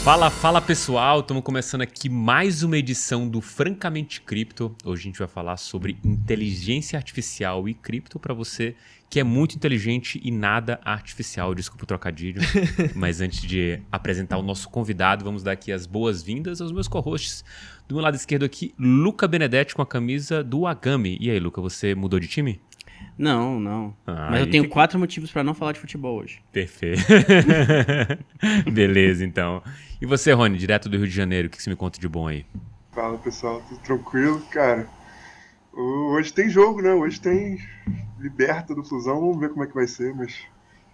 Fala pessoal, estamos começando aqui mais uma edição do Francamente Cripto. Hoje a gente vai falar sobre inteligência artificial e cripto para você que é muito inteligente e nada artificial. Desculpa o trocadilho, mas antes de apresentar o nosso convidado, vamos dar aqui as boas-vindas aos meus co-hosts. Do meu lado esquerdo aqui, Luca Benedetti com a camisa do Agami. E aí, Luca, você mudou de time? Não. Mas eu tenho 4 motivos pra não falar de futebol hoje. Perfeito. Beleza, então. E você, Rony, direto do Rio de Janeiro, o que você me conta de bom aí? Fala, pessoal, tudo tranquilo? Cara, hoje tem jogo, né? Hoje tem Liberta do Fusão, vamos ver como é que vai ser, mas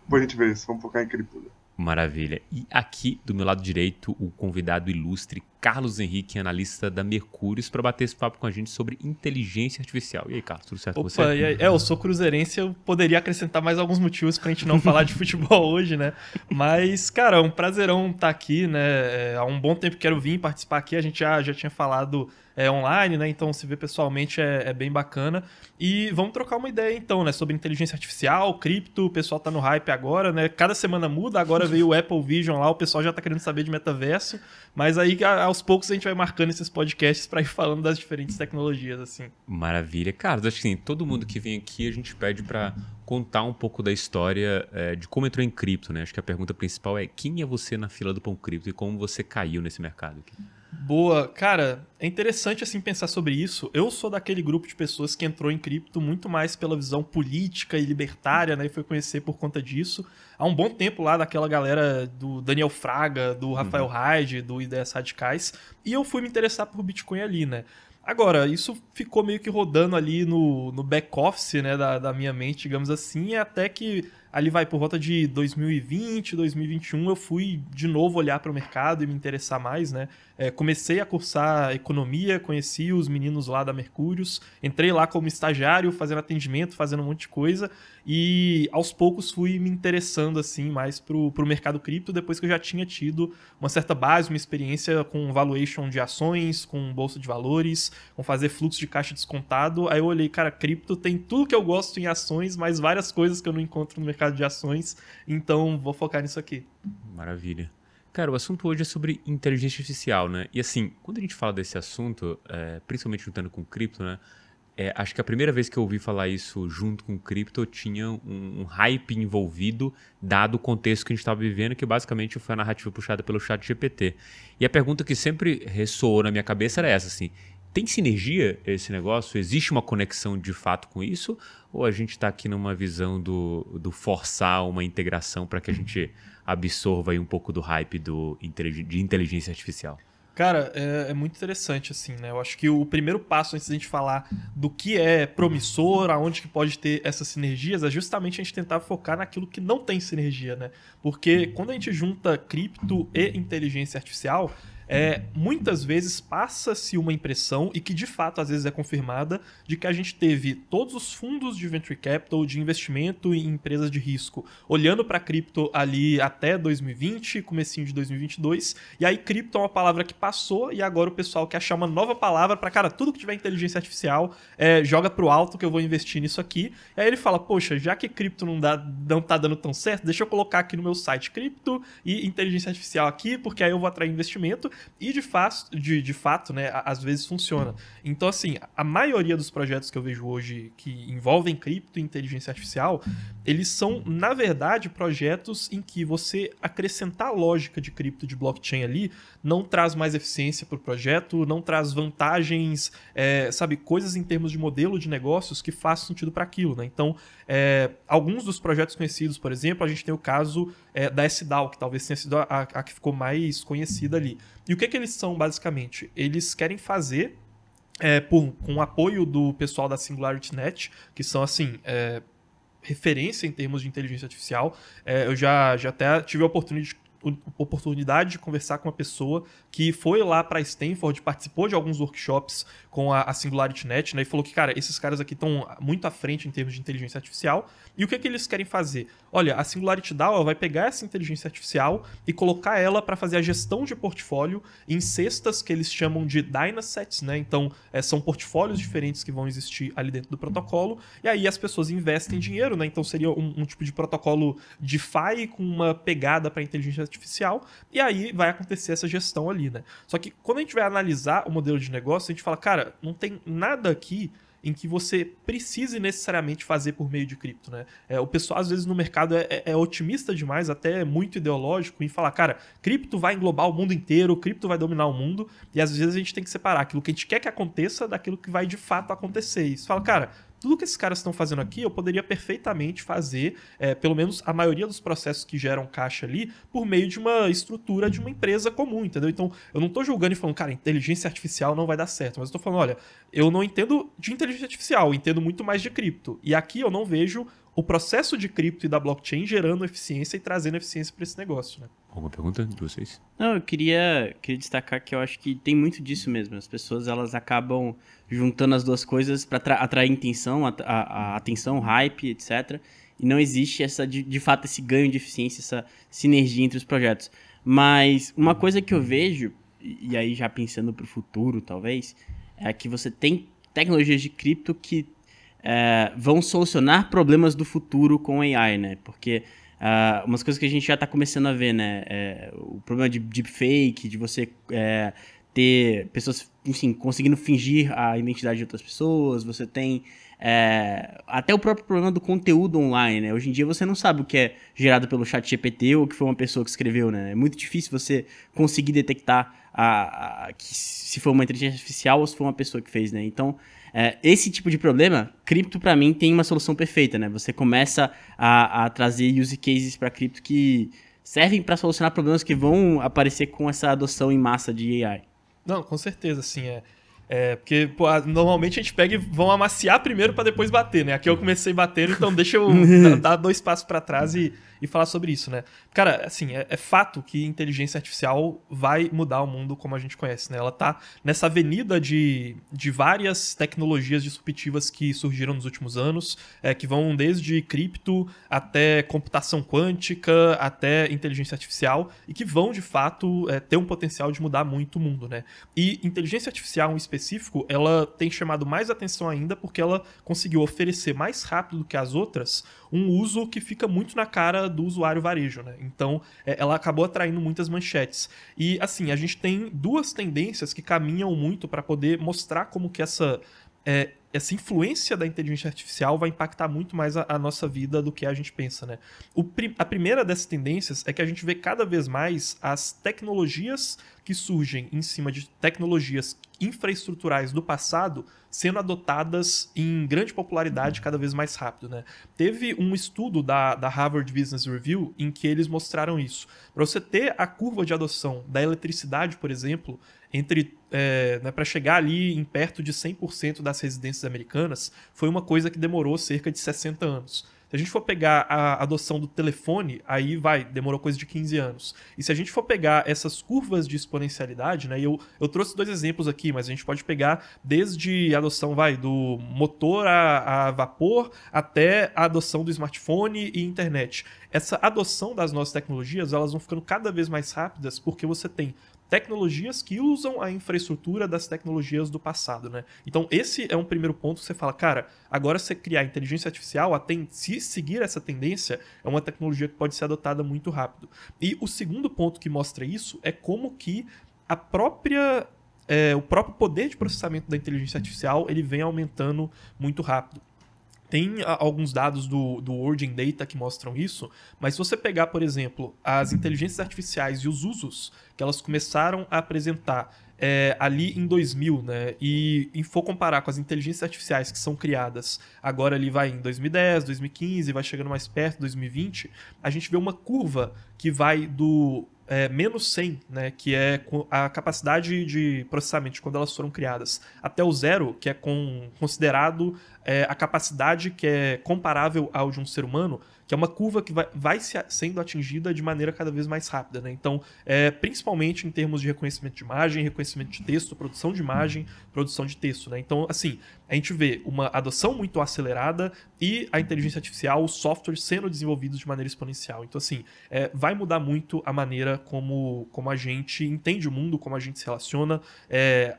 depois a gente vê isso, vamos focar em cripto. Maravilha. E aqui, do meu lado direito, o convidado ilustre Carlos Henrique, analista da Mercúrios, para bater esse papo com a gente sobre inteligência artificial. E aí, Carlos, tudo certo com você? Opa, eu sou cruzeirense, eu poderia acrescentar mais alguns motivos pra gente não falar de futebol hoje, né? Mas, cara, é um prazerão estar aqui, né? Há um bom tempo que quero vir participar aqui, a gente já tinha falado online, né? Então se ver pessoalmente é bem bacana. E vamos trocar uma ideia então, né? Sobre inteligência artificial, cripto, o pessoal tá no hype agora, né? Cada semana muda, agora veio o Apple Vision lá, o pessoal já tá querendo saber de metaverso, mas aí aos poucos a gente vai marcando esses podcasts pra ir falando das diferentes tecnologias, assim. Maravilha. Carlos, acho que sim, todo mundo que vem aqui a gente pede pra contar um pouco da história de como entrou em cripto, né? Acho que a pergunta principal é quem é você na fila do pão cripto e como você caiu nesse mercado aqui? Boa. Cara, é interessante assim pensar sobre isso. Eu sou daquele grupo de pessoas que entrou em cripto muito mais pela visão política e libertária, né? E foi conhecer por conta disso. Há um bom tempo lá daquela galera do Daniel Fraga, do Rafael Hyde, do Ideias Radicais. E eu fui me interessar por Bitcoin ali, né? Agora, isso ficou meio que rodando ali no back-office, né, da minha mente, digamos assim, até que ali vai por volta de 2020, 2021, eu fui de novo olhar para o mercado e me interessar mais, né? Comecei a cursar economia, conheci os meninos lá da Mercúrios, entrei lá como estagiário, fazendo atendimento, fazendo um monte de coisa, e aos poucos fui me interessando assim mais pro mercado cripto, depois que eu já tinha tido uma certa base, uma experiência com valuation de ações, com bolsa de valores, com fazer fluxo de caixa descontado. Aí eu olhei, cara, cripto tem tudo que eu gosto em ações, mas várias coisas que eu não encontro no mercado de ações, então vou focar nisso aqui. Maravilha. Cara, o assunto hoje é sobre inteligência artificial, né? E assim, quando a gente fala desse assunto, principalmente juntando com cripto, né? Acho que a primeira vez que eu ouvi falar isso junto com cripto, eu tinha um hype envolvido, dado o contexto que a gente estava vivendo, que basicamente foi a narrativa puxada pelo ChatGPT. E a pergunta que sempre ressoou na minha cabeça era essa, assim, tem sinergia esse negócio? Existe uma conexão de fato com isso? Ou a gente está aqui numa visão do forçar uma integração para que a gente absorva aí um pouco do hype de inteligência artificial? Cara, é muito interessante, assim, né? Eu acho que o primeiro passo antes da gente falar do que é promissor, aonde que pode ter essas sinergias, é justamente a gente tentar focar naquilo que não tem sinergia, né? Porque quando a gente junta cripto e inteligência artificial, muitas vezes passa-se uma impressão, e que de fato às vezes é confirmada, de que a gente teve todos os fundos de venture capital, de investimento em empresas de risco, olhando para cripto ali até 2020, comecinho de 2022, e aí cripto é uma palavra que passou, e agora o pessoal quer achar uma nova palavra para, cara, tudo que tiver inteligência artificial, joga pro alto que eu vou investir nisso aqui. E aí ele fala, poxa, já que cripto não tá dando tão certo, deixa eu colocar aqui no meu site cripto e inteligência artificial aqui, porque aí eu vou atrair investimento. E de fato, né, às vezes funciona. Então, assim, a maioria dos projetos que eu vejo hoje que envolvem cripto e inteligência artificial, eles são, na verdade, projetos em que você acrescentar lógica de cripto, de blockchain ali, não traz mais eficiência para o projeto, não traz vantagens, coisas em termos de modelo de negócios que façam sentido para aquilo, né? Então, alguns dos projetos conhecidos, por exemplo, a gente tem o caso da SDAO, que talvez tenha sido a que ficou mais conhecida ali. E o que eles são, basicamente? Eles querem fazer, com o apoio do pessoal da SingularityNet, que são, assim, referência em termos de inteligência artificial. Eu já até tive a oportunidade de conversar com uma pessoa que foi lá para Stanford, participou de alguns workshops com a SingularityNet, né, e falou que, cara, esses caras aqui estão muito à frente em termos de inteligência artificial. E o que eles querem fazer? Olha, a Singularity DAO vai pegar essa inteligência artificial e colocar ela para fazer a gestão de portfólio em cestas que eles chamam de Dynasets, né? Então, são portfólios diferentes que vão existir ali dentro do protocolo, e aí as pessoas investem dinheiro, né? Então, seria um tipo de protocolo DeFi com uma pegada para inteligência artificial, e aí vai acontecer essa gestão ali, né? Só que quando a gente vai analisar o modelo de negócio, a gente fala, cara, não tem nada aqui em que você precise necessariamente fazer por meio de cripto, né? O pessoal, às vezes, no mercado é otimista demais, até muito ideológico, em falar, cara, cripto vai englobar o mundo inteiro, cripto vai dominar o mundo, e às vezes a gente tem que separar aquilo que a gente quer que aconteça daquilo que vai de fato acontecer. E você fala, cara, tudo que esses caras estão fazendo aqui, eu poderia perfeitamente fazer, pelo menos a maioria dos processos que geram caixa ali, por meio de uma estrutura de uma empresa comum, entendeu? Então, eu não estou julgando e falando, cara, inteligência artificial não vai dar certo, mas eu estou falando, olha, eu não entendo de inteligência artificial, eu entendo muito mais de cripto. E aqui eu não vejo o processo de cripto e da blockchain gerando eficiência e trazendo eficiência para esse negócio, né? Alguma pergunta de vocês? Não, eu queria destacar que eu acho que tem muito disso mesmo. As pessoas, elas acabam juntando as duas coisas para atrair a atenção, hype, etc. E não existe de fato esse ganho de eficiência, essa sinergia entre os projetos. Mas uma coisa que eu vejo, e aí já pensando para o futuro talvez, é que você tem tecnologias de cripto que vão solucionar problemas do futuro com AI, né? Porque umas coisas que a gente já está começando a ver, né? O problema de deepfake, de você ter pessoas, enfim, conseguindo fingir a identidade de outras pessoas. Você tem até o próprio problema do conteúdo online, né? Hoje em dia você não sabe o que é gerado pelo ChatGPT ou o que foi uma pessoa que escreveu, né? É muito difícil você conseguir detectar que se foi uma inteligência artificial ou se foi uma pessoa que fez, né? Então, esse tipo de problema, cripto para mim tem uma solução perfeita, né? Você começa a trazer use cases para cripto que servem para solucionar problemas que vão aparecer com essa adoção em massa de AI. Não, com certeza, sim. Porque normalmente a gente pega e vão amaciar primeiro para depois bater, né? Aqui eu comecei batendo, então deixa eu dar 2 passos para trás e falar sobre isso, né? Cara, assim, é fato que inteligência artificial vai mudar o mundo como a gente conhece, né? Ela tá nessa avenida de várias tecnologias disruptivas que surgiram nos últimos anos, que vão desde cripto até computação quântica, até inteligência artificial, e que vão, de fato, ter um potencial de mudar muito o mundo, né? E inteligência artificial, em específico, ela tem chamado mais atenção ainda porque ela conseguiu oferecer mais rápido do que as outras um uso que fica muito na cara do usuário varejo, né? Então, ela acabou atraindo muitas manchetes. E, assim, a gente tem 2 tendências que caminham muito para poder mostrar como que essa influência da inteligência artificial vai impactar muito mais a nossa vida do que a gente pensa, né? A primeira dessas tendências é que a gente vê cada vez mais as tecnologias que surgem em cima de tecnologias infraestruturais do passado sendo adotadas em grande popularidade cada vez mais rápido, né? Teve um estudo da Harvard Business Review em que eles mostraram isso. Para você ter a curva de adoção da eletricidade, por exemplo, para chegar ali em perto de 100% das residências americanas, foi uma coisa que demorou cerca de 60 anos. Se a gente for pegar a adoção do telefone, aí demorou coisa de 15 anos. E se a gente for pegar essas curvas de exponencialidade, né, eu trouxe 2 exemplos aqui, mas a gente pode pegar desde a adoção do motor a vapor até a adoção do smartphone e internet. Essa adoção das novas tecnologias, elas vão ficando cada vez mais rápidas porque você tem tecnologias que usam a infraestrutura das tecnologias do passado, né? Então, esse é um primeiro ponto que você fala, cara, agora você criar inteligência artificial, se seguir essa tendência, é uma tecnologia que pode ser adotada muito rápido. E o segundo ponto que mostra isso é como que o próprio poder de processamento da inteligência artificial ele vem aumentando muito rápido. Tem alguns dados do Origin Data que mostram isso, mas se você pegar, por exemplo, as inteligências artificiais e os usos que elas começaram a apresentar ali em 2000, né, e for comparar com as inteligências artificiais que são criadas agora ali em 2010, 2015, vai chegando mais perto, 2020, a gente vê uma curva que vai do menos 100, né, que é a capacidade de processamento de quando elas foram criadas, até o 0, que é considerado a capacidade que é comparável ao de um ser humano, que é uma curva que vai sendo atingida de maneira cada vez mais rápida, né? Então, principalmente em termos de reconhecimento de imagem, reconhecimento de texto, produção de imagem, produção de texto, né? Então, assim, a gente vê uma adoção muito acelerada e a inteligência artificial, os softwares sendo desenvolvidos de maneira exponencial. Então, assim, vai mudar muito a maneira como a gente entende o mundo, como a gente se relaciona,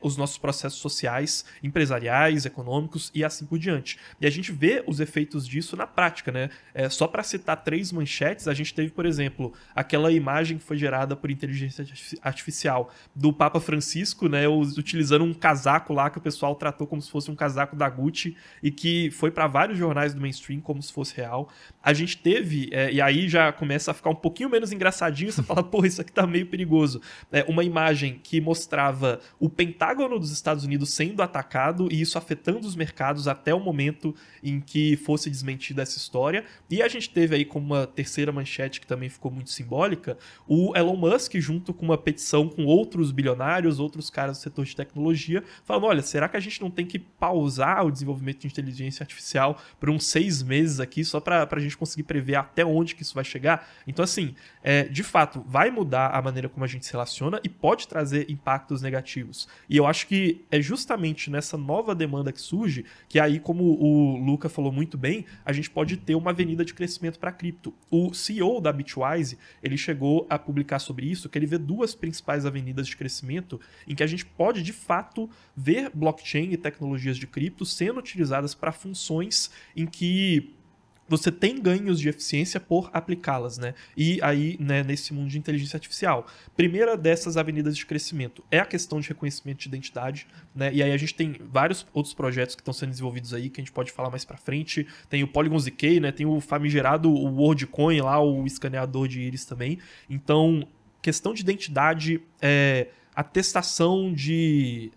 os nossos processos sociais, empresariais, econômicos e assim por diante. E a gente vê os efeitos disso na prática, né? Só para citar 3 manchetes, a gente teve, por exemplo, aquela imagem que foi gerada por inteligência artificial do Papa Francisco, né, utilizando um casaco lá que o pessoal tratou como se fosse um casaco da Gucci e que foi para vários jornais do mainstream como se fosse real. A gente teve, e aí já começa a ficar um pouquinho menos engraçadinho, você fala, porra, isso aqui tá meio perigoso. Uma imagem que mostrava o Pentágono dos Estados Unidos sendo atacado e isso afetando os mercados até o momento em que fosse desmentida essa história. E a gente teve aí como uma terceira manchete que também ficou muito simbólica, o Elon Musk junto com uma petição com outros bilionários, outros caras do setor de tecnologia, falando, olha, será que a gente não tem que pausar o desenvolvimento de inteligência artificial por uns 6 meses aqui, só para a gente conseguir prever até onde que isso vai chegar? Então, assim, de fato, vai mudar a maneira como a gente se relaciona e pode trazer impactos negativos. E eu acho que é justamente nessa nova demanda que surge, que aí, como o Luca falou muito bem, a gente pode ter uma avenida de crescimento para cripto. O CEO da Bitwise, ele chegou a publicar sobre isso, que ele vê 2 principais avenidas de crescimento em que a gente pode, de fato, ver blockchain e tecnologias de cripto sendo utilizadas para funções em que você tem ganhos de eficiência por aplicá-las, né? E aí, né, nesse mundo de inteligência artificial. Primeira dessas avenidas de crescimento é a questão de reconhecimento de identidade, né? E aí a gente tem vários outros projetos que estão sendo desenvolvidos aí, que a gente pode falar mais pra frente. Tem o Polygon ZK, né? Tem o famigerado o WorldCoin lá, o escaneador de íris também. Então, questão de identidade, atestação de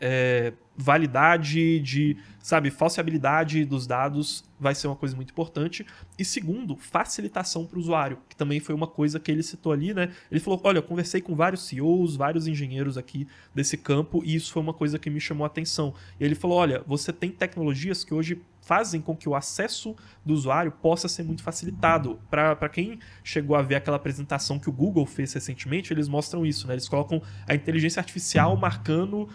validade, de, sabe, falseabilidade dos dados vai ser uma coisa muito importante. E segundo, facilitação para o usuário, que também foi uma coisa que ele citou ali, né? Ele falou, olha, eu conversei com vários CEOs, vários engenheiros aqui desse campo e isso foi uma coisa que me chamou a atenção. E ele falou, olha, você tem tecnologias que hoje fazem com que o acesso do usuário possa ser muito facilitado. Para quem chegou a ver aquela apresentação que o Google fez recentemente, eles mostram isso, né? Eles colocam a inteligência artificial marcando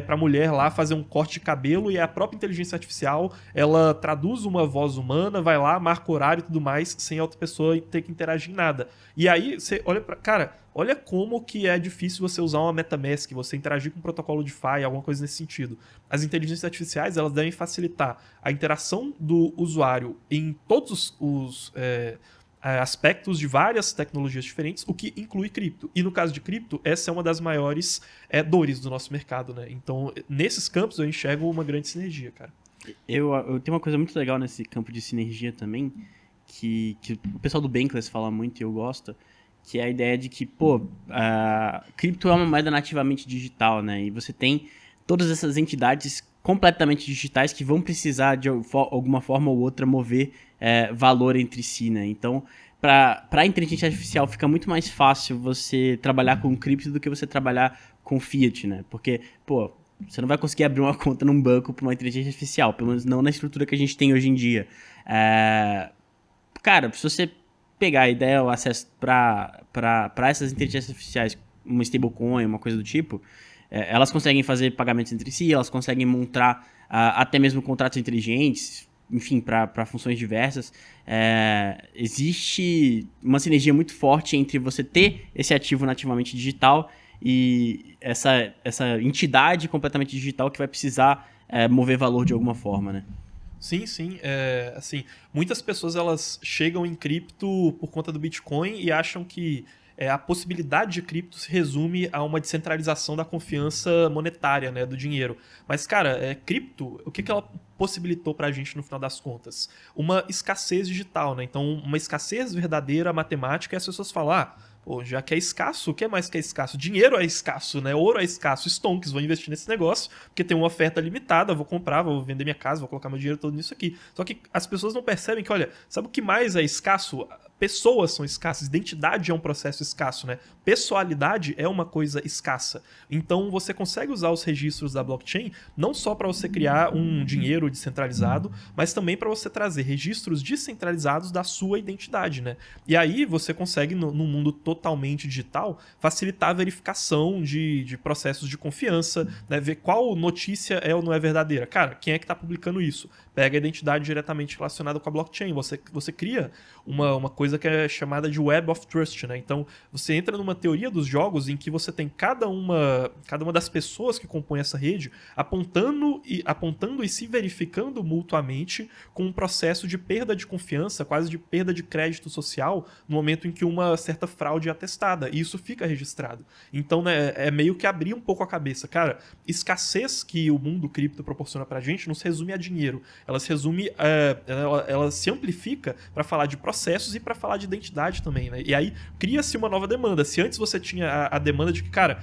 para a mulher lá fazer um corte de cabelo e a própria inteligência artificial, ela traduz uma voz humana, vai lá, marca horário e tudo mais, sem a outra pessoa ter que interagir em nada. E aí, você olha para... Cara, olha como que é difícil você usar uma MetaMask, você interagir com um protocolo DeFi, alguma coisa nesse sentido. As inteligências artificiais, elas devem facilitar a interação do usuário em todos os aspectos de várias tecnologias diferentes, o que inclui cripto. E no caso de cripto, essa é uma das maiores dores do nosso mercado, né? Então, nesses campos, eu enxergo uma grande sinergia, cara. Eu tenho uma coisa muito legal nesse campo de sinergia também, que o pessoal do Bankless fala muito e eu gosto, que é a ideia de que, cripto é uma moeda nativamente digital, né? E você tem todas essas entidades completamente digitais que vão precisar, de alguma forma ou outra, mover valor entre si, né? Então, para a inteligência artificial fica muito mais fácil você trabalhar com cripto do que você trabalhar com fiat, né? Porque, você não vai conseguir abrir uma conta num banco para uma inteligência artificial, pelo menos não na estrutura que a gente tem hoje em dia. Cara, se você pegar a ideia, o acesso para essas inteligências artificiais, uma stablecoin, uma coisa do tipo, elas conseguem fazer pagamentos entre si, elas conseguem montar até mesmo contratos inteligentes, enfim, para funções diversas. Existe uma sinergia muito forte entre você ter esse ativo nativamente digital e essa entidade completamente digital que vai precisar mover valor de alguma forma, né? Sim, sim. Assim, muitas pessoas elas chegam em cripto por conta do Bitcoin e acham que a possibilidade de cripto se resume a uma descentralização da confiança monetária, né, do dinheiro. Mas, cara, cripto, o que ela possibilitou pra gente no final das contas? Uma escassez digital, né? Então, uma escassez verdadeira matemática e as pessoas falam, já que é escasso, o que mais que é escasso? Dinheiro é escasso, né? Ouro é escasso, stonks, vou investir nesse negócio, porque tem uma oferta limitada, vou comprar, vou vender minha casa, vou colocar meu dinheiro todo nisso aqui. Só que as pessoas não percebem que, olha, sabe o que mais é escasso? pessoas são escassas, identidade é um processo escasso, né? Pessoalidade é uma coisa escassa. Então você consegue usar os registros da blockchain não só para você criar um dinheiro descentralizado, mas também para você trazer registros descentralizados da sua identidade, né? E aí você consegue, num mundo totalmente digital, facilitar a verificação de processos de confiança, né? Ver qual notícia é ou não é verdadeira. Cara, quem é que está publicando isso? Pega a identidade diretamente relacionada com a blockchain. Você cria uma coisa que é chamada de Web of Trust, né? Então, você entra numa teoria dos jogos em que você tem cada uma das pessoas que compõem essa rede apontando e se verificando mutuamente com um processo de perda de confiança, quase de perda de crédito social, no momento em que uma certa fraude é atestada. E isso fica registrado. Então, né, é meio que abrir um pouco a cabeça. Cara, escassez que o mundo cripto proporciona pra gente não se resume a dinheiro. Ela se resume, ela se amplifica para falar de processos e para falar de identidade também, né? E aí cria-se uma nova demanda. Se antes você tinha a demanda de que, cara,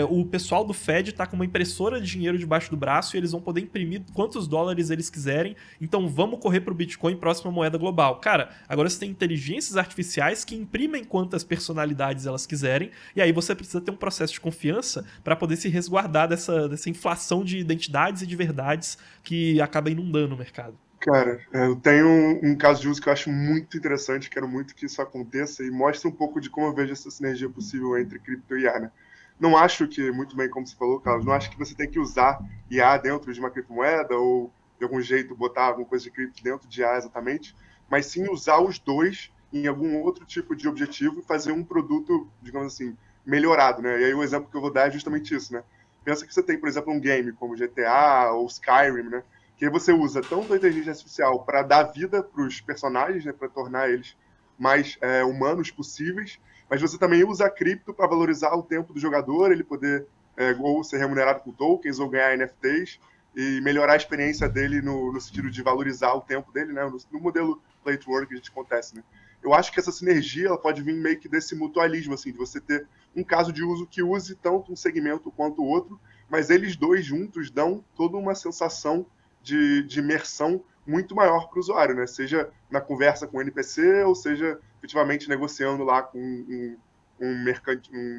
o pessoal do Fed tá com uma impressora de dinheiro debaixo do braço e eles vão poder imprimir quantos dólares eles quiserem, então vamos correr pro Bitcoin, próxima moeda global. Cara, agora você tem inteligências artificiais que imprimem quantas personalidades elas quiserem, e aí você precisa ter um processo de confiança para poder se resguardar dessa inflação de identidades e de verdades que acaba inundando o mercado. Cara, eu tenho um caso de uso que eu acho muito interessante, quero muito que isso aconteça e mostra um pouco de como eu vejo essa sinergia possível entre cripto e IA, né? Não acho que, muito bem como você falou, Carlos, não acho que você tem que usar IA dentro de uma criptomoeda ou de algum jeito botar alguma coisa de cripto dentro de IA exatamente, mas sim usar os dois em algum outro tipo de objetivo e fazer um produto, digamos assim, melhorado, né? E aí o exemplo que eu vou dar é justamente isso, né? Pensa que você tem, por exemplo, um game como GTA ou Skyrim, né? Que aí você usa tanto a inteligência artificial para dar vida para os personagens, né? Para tornar eles mais humanos possíveis, mas você também usa a cripto para valorizar o tempo do jogador, ele poder ou ser remunerado com tokens ou ganhar NFTs e melhorar a experiência dele no sentido de valorizar o tempo dele, né? No modelo play to earn que a gente acontece, né? Eu acho que essa sinergia ela pode vir meio que desse mutualismo, assim, de você ter um caso de uso que use tanto um segmento quanto o outro, mas eles dois juntos dão toda uma sensação de imersão muito maior para o usuário, né? Seja na conversa com o NPC, ou seja efetivamente negociando lá com um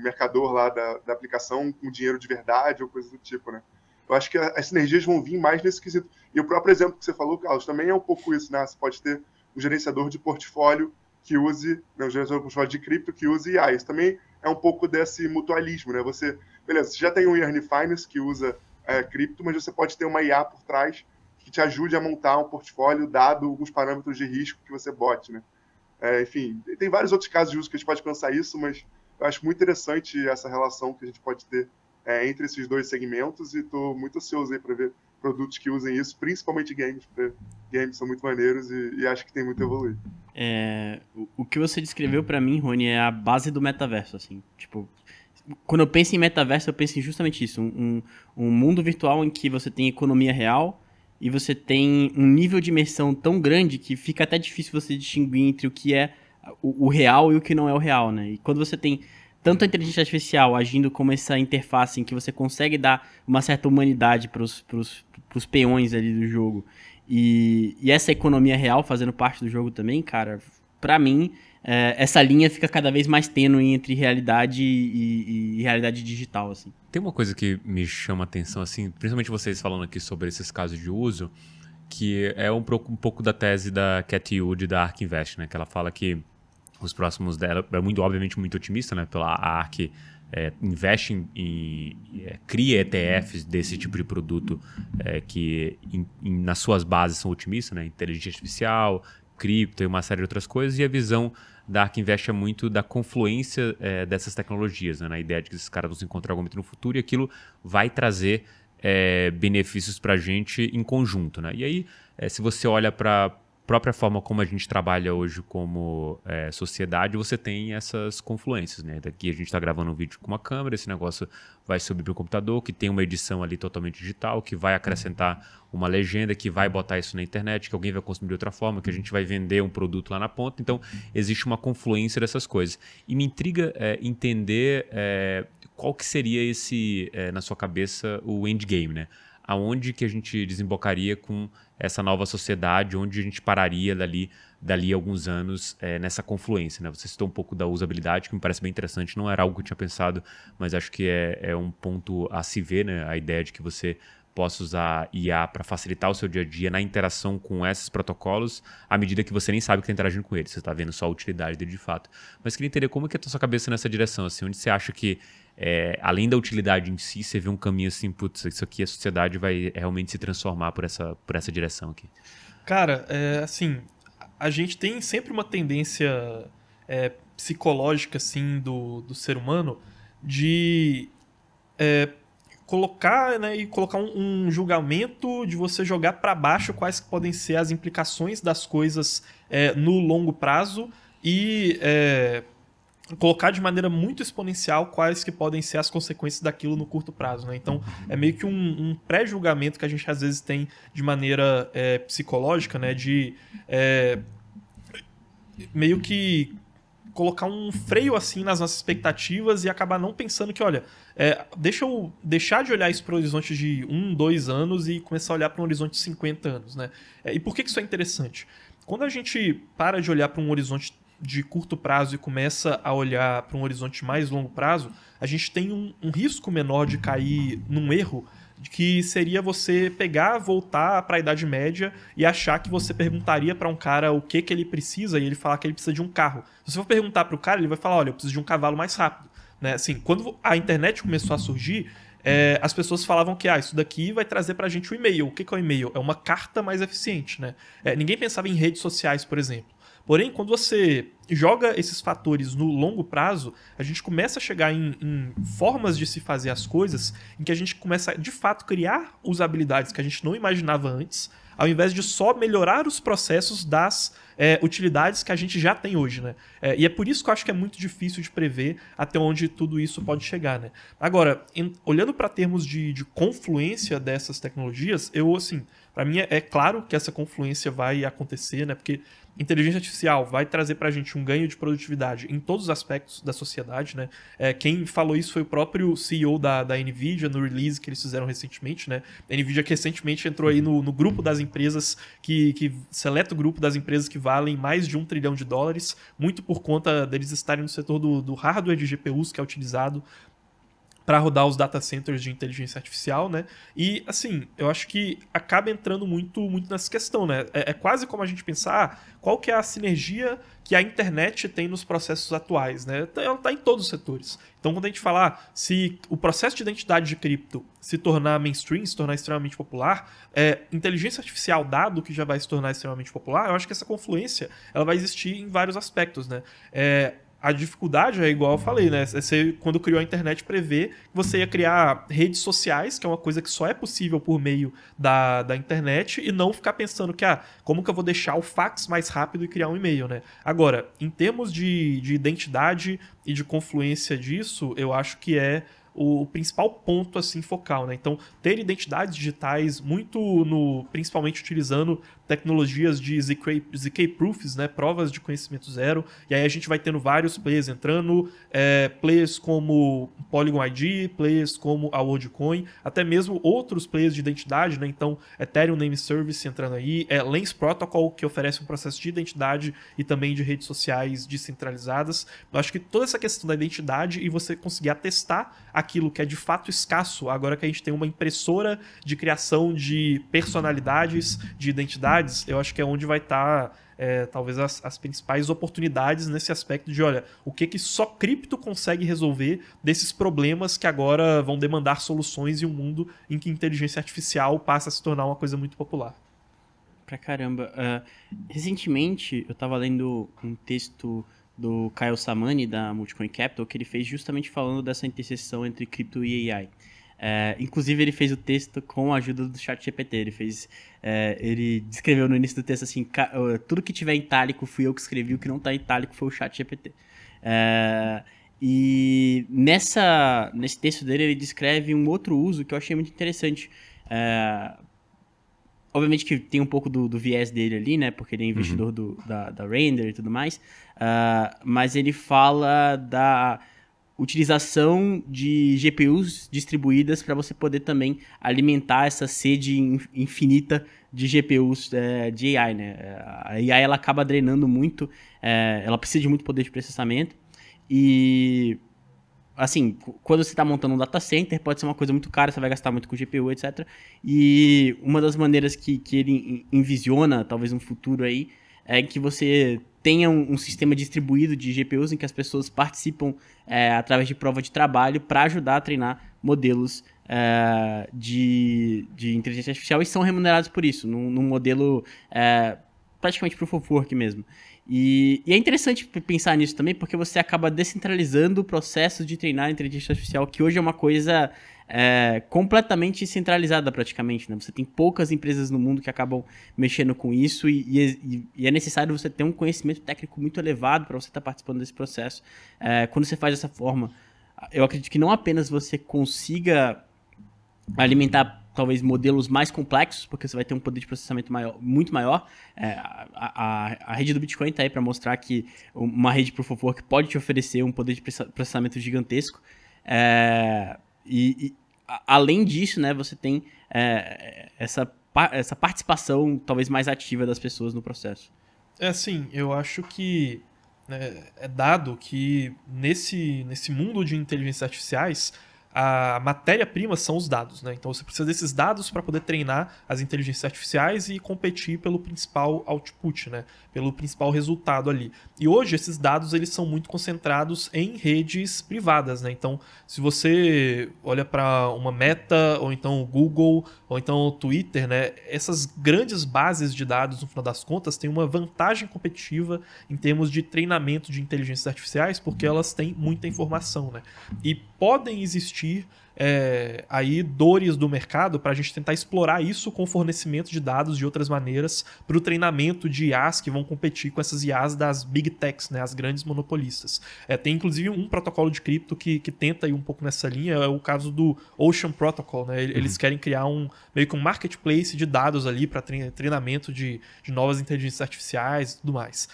mercador lá da aplicação com dinheiro de verdade ou coisa do tipo, né? Eu acho que as sinergias vão vir mais nesse quesito. E o próprio exemplo que você falou, Carlos, também é um pouco isso, né? Você pode ter um gerenciador de portfólio que use, né, um gerenciador de portfólio de cripto que use IA. Isso também é um pouco desse mutualismo, né? Você já tem um Yearn Finance que usa cripto, mas você pode ter uma IA por trás que te ajude a montar um portfólio dado alguns parâmetros de risco que você bote, né? Enfim, tem vários outros casos de uso que a gente pode pensar isso, mas eu acho muito interessante essa relação que a gente pode ter entre esses dois segmentos e estou muito ansioso aí para ver produtos que usem isso, principalmente games, porque games são muito maneiros e acho que tem muito a evoluir. O que você descreveu para mim, Rony, é a base do metaverso, assim, tipo, quando eu penso em metaverso, eu penso em justamente isso, um mundo virtual em que você tem economia real e você tem um nível de imersão tão grande que fica até difícil você distinguir entre o que é o real e o que não é o real, né? E quando você tem tanto a inteligência artificial agindo como essa interface em que você consegue dar uma certa humanidade para os peões ali do jogo e essa economia real fazendo parte do jogo também, cara, pra mim, essa linha fica cada vez mais tênue entre realidade e realidade digital, assim. Tem uma coisa que me chama a atenção, assim, principalmente vocês falando aqui sobre esses casos de uso, que é um pouco da tese da Cathie Wood da ARK Invest, né? Que ela fala que os próximos dela, obviamente muito otimista, né? Pela ARK investe cria ETFs desse tipo de produto que nas suas bases são otimistas, né? Inteligência artificial, cripto e uma série de outras coisas, e a visão da ARK Invest é muito da confluência dessas tecnologias, né? Na ideia de que esses caras vão se encontrar algum momento no futuro e aquilo vai trazer benefícios para a gente em conjunto, né? E aí, se você olha para própria forma como a gente trabalha hoje como sociedade, você tem essas confluências, né? Daqui a gente está gravando um vídeo com uma câmera, esse negócio vai subir para o computador, que tem uma edição ali totalmente digital, que vai acrescentar uma legenda, que vai botar isso na internet, que alguém vai consumir de outra forma, que a gente vai vender um produto lá na ponta. Então, existe uma confluência dessas coisas. E me intriga entender qual que seria esse, na sua cabeça, o endgame, né? aonde que a gente desembocaria com essa nova sociedade, onde a gente pararia dali a alguns anos nessa confluência, né? Você citou um pouco da usabilidade, que me parece bem interessante, não era algo que eu tinha pensado, mas acho que é um ponto a se ver, né? A ideia de que você possa usar IA para facilitar o seu dia a dia na interação com esses protocolos, à medida que você nem sabe que está interagindo com eles, você está vendo só a utilidade dele de fato. Mas queria entender como é que é a sua cabeça nessa direção, assim, onde você acha que, além da utilidade em si, você vê um caminho assim, putz, isso aqui a sociedade vai realmente se transformar por essa direção aqui. Cara, assim, a gente tem sempre uma tendência psicológica, assim, do ser humano de colocar, né, e colocar um julgamento de você jogar para baixo quais podem ser as implicações das coisas no longo prazo e colocar de maneira muito exponencial quais que podem ser as consequências daquilo no curto prazo, né? Então, é meio que um pré-julgamento que a gente às vezes tem de maneira psicológica, né? De meio que colocar um freio assim nas nossas expectativas e acabar não pensando que, olha, deixa eu deixar de olhar isso para o horizonte de 1, 2 anos e começar a olhar para um horizonte de 50 anos, né? E por que isso é interessante? Quando a gente para de olhar para um horizonte de curto prazo e começa a olhar para um horizonte mais longo prazo, a gente tem um risco menor de cair num erro, que seria você pegar, voltar para a Idade Média e achar que você perguntaria para um cara o que ele precisa e ele falar que ele precisa de um carro. Se você for perguntar para o cara, ele vai falar, olha, eu preciso de um cavalo mais rápido. Né? Assim, quando a internet começou a surgir, as pessoas falavam que isso daqui vai trazer pra gente o e-mail. O que é o e-mail? É uma carta mais eficiente. Né? Ninguém pensava em redes sociais, por exemplo. Porém, quando você joga esses fatores no longo prazo, a gente começa a chegar em formas de se fazer as coisas em que a gente começa, de fato, criar usabilidades que a gente não imaginava antes, ao invés de só melhorar os processos das utilidades que a gente já tem hoje, né? E é por isso que eu acho que é muito difícil de prever até onde tudo isso pode chegar, né? Agora, olhando para termos de confluência dessas tecnologias, assim, para mim é claro que essa confluência vai acontecer, né? Porque inteligência artificial vai trazer para a gente um ganho de produtividade em todos os aspectos da sociedade, né? Quem falou isso foi o próprio CEO da NVIDIA, no release que eles fizeram recentemente, né? A NVIDIA que recentemente entrou aí no grupo das empresas, seleto grupo das empresas que valem mais de $1 trilhão, muito por conta deles estarem no setor do hardware de GPUs que é utilizado para rodar os data centers de inteligência artificial, né? E, assim, eu acho que acaba entrando muito nessa questão, né? É quase como a gente pensar qual que é a sinergia que a internet tem nos processos atuais, né? Ela está em todos os setores. Então, quando a gente falar se o processo de identidade de cripto se tornar mainstream, se tornar extremamente popular, inteligência artificial, dado que já vai se tornar extremamente popular, eu acho que essa confluência ela vai existir em vários aspectos, né? A dificuldade é igual eu falei, né? Você, quando criou a internet, prevê que você ia criar redes sociais, que é uma coisa que só é possível por meio da internet, e não ficar pensando que, como que eu vou deixar o fax mais rápido e criar um e-mail, né? Agora, em termos de identidade e de confluência disso, eu acho que é o principal ponto assim focal, né? Então, ter identidades digitais principalmente utilizando tecnologias de ZK Proofs, né? Provas de conhecimento zero, e aí a gente vai tendo vários players entrando, players como Polygon ID, players como a WorldCoin, até mesmo outros players de identidade, né? Então, Ethereum Name Service entrando aí, Lens Protocol, que oferece um processo de identidade e também de redes sociais descentralizadas. Eu acho que toda essa questão da identidade e você conseguir atestar aquilo que é de fato escasso, agora que a gente tem uma impressora de criação de personalidades, de identidades, eu acho que é onde vai estar talvez as principais oportunidades nesse aspecto de, olha, o que só cripto consegue resolver desses problemas que agora vão demandar soluções em um mundo em que inteligência artificial passa a se tornar uma coisa muito popular. Pra caramba. Recentemente, eu tava lendo um texto do Kyle Samani, da Multicoin Capital, que ele fez justamente falando dessa interseção entre cripto e AI. Inclusive, ele fez o texto com a ajuda do ChatGPT. Ele descreveu no início do texto assim, tudo que tiver em itálico fui eu que escrevi, o que não tá em itálico foi o ChatGPT. E nesse texto dele, ele descreve um outro uso que eu achei muito interessante. Obviamente que tem um pouco do viés dele ali, né? Porque ele é investidor da Render e tudo mais. Mas ele fala utilização de GPUs distribuídas para você poder também alimentar essa sede infinita de GPUs de AI, né? A AI ela acaba drenando muito, ela precisa de muito poder de processamento e, assim, quando você está montando um data center, pode ser uma coisa muito cara, você vai gastar muito com GPU, etc. E uma das maneiras que ele envisiona, talvez um futuro aí, é que você tenha um sistema distribuído de GPUs em que as pessoas participam através de prova de trabalho para ajudar a treinar modelos de inteligência artificial e são remunerados por isso, num modelo praticamente proof of work mesmo. E é interessante pensar nisso também, porque você acaba descentralizando o processo de treinar a inteligência artificial, que hoje é uma coisa completamente centralizada praticamente, né? Você tem poucas empresas no mundo que acabam mexendo com isso e é necessário você ter um conhecimento técnico muito elevado para você estar participando desse processo. Quando você faz dessa forma, eu acredito que não apenas você consiga alimentar talvez modelos mais complexos, porque você vai ter um poder de processamento muito maior. A rede do Bitcoin está aí para mostrar que uma rede Proof of Work pode te oferecer um poder de processamento gigantesco. Além disso, né, você tem essa participação talvez mais ativa das pessoas no processo. Assim, eu acho que é dado que nesse mundo de inteligências artificiais, a matéria-prima são os dados, né? Então você precisa desses dados para poder treinar as inteligências artificiais e competir pelo principal output, né? Pelo principal resultado ali. E hoje esses dados eles são muito concentrados em redes privadas, né? Então se você olha para uma Meta, ou então o Google, ou então o Twitter, né? Essas grandes bases de dados, no final das contas, têm uma vantagem competitiva em termos de treinamento de inteligências artificiais, porque elas têm muita informação, né? E podem existir aí dores do mercado para a gente tentar explorar isso com fornecimento de dados de outras maneiras para o treinamento de IAs que vão competir com essas IAs das Big Techs, né, as grandes monopolistas. Tem inclusive um protocolo de cripto que tenta ir um pouco nessa linha, é o caso do Ocean Protocol, né? Eles querem criar meio que um marketplace de dados ali para treinamento de novas inteligências artificiais e tudo mais.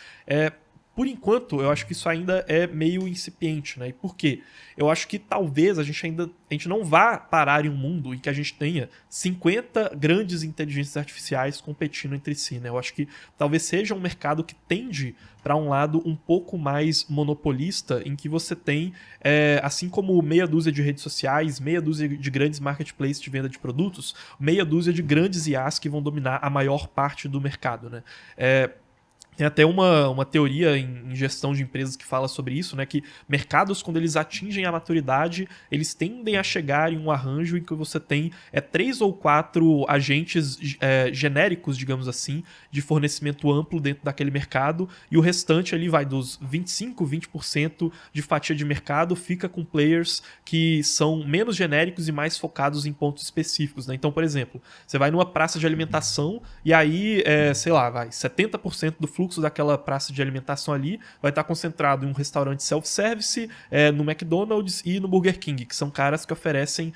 Por enquanto, eu acho que isso ainda é meio incipiente, né? E por quê? Eu acho que talvez a gente não vá parar em um mundo em que a gente tenha 50 grandes inteligências artificiais competindo entre si, né? Eu acho que talvez seja um mercado que tende para um lado um pouco mais monopolista, em que você tem, assim como meia dúzia de redes sociais, meia dúzia de grandes marketplaces de venda de produtos, meia dúzia de grandes IAs que vão dominar a maior parte do mercado, né? Tem até uma teoria em gestão de empresas que fala sobre isso, né? Que mercados, quando eles atingem a maturidade, eles tendem a chegar em um arranjo em que você tem 3 ou 4 agentes genéricos, digamos assim, de fornecimento amplo dentro daquele mercado, e o restante ali vai dos 25%, 20% de fatia de mercado, fica com players que são menos genéricos e mais focados em pontos específicos, né? Então, por exemplo, você vai numa praça de alimentação e aí, 70% do fluxo daquela praça de alimentação ali vai estar concentrado em um restaurante self-service, no McDonald's e no Burger King, que são caras que oferecem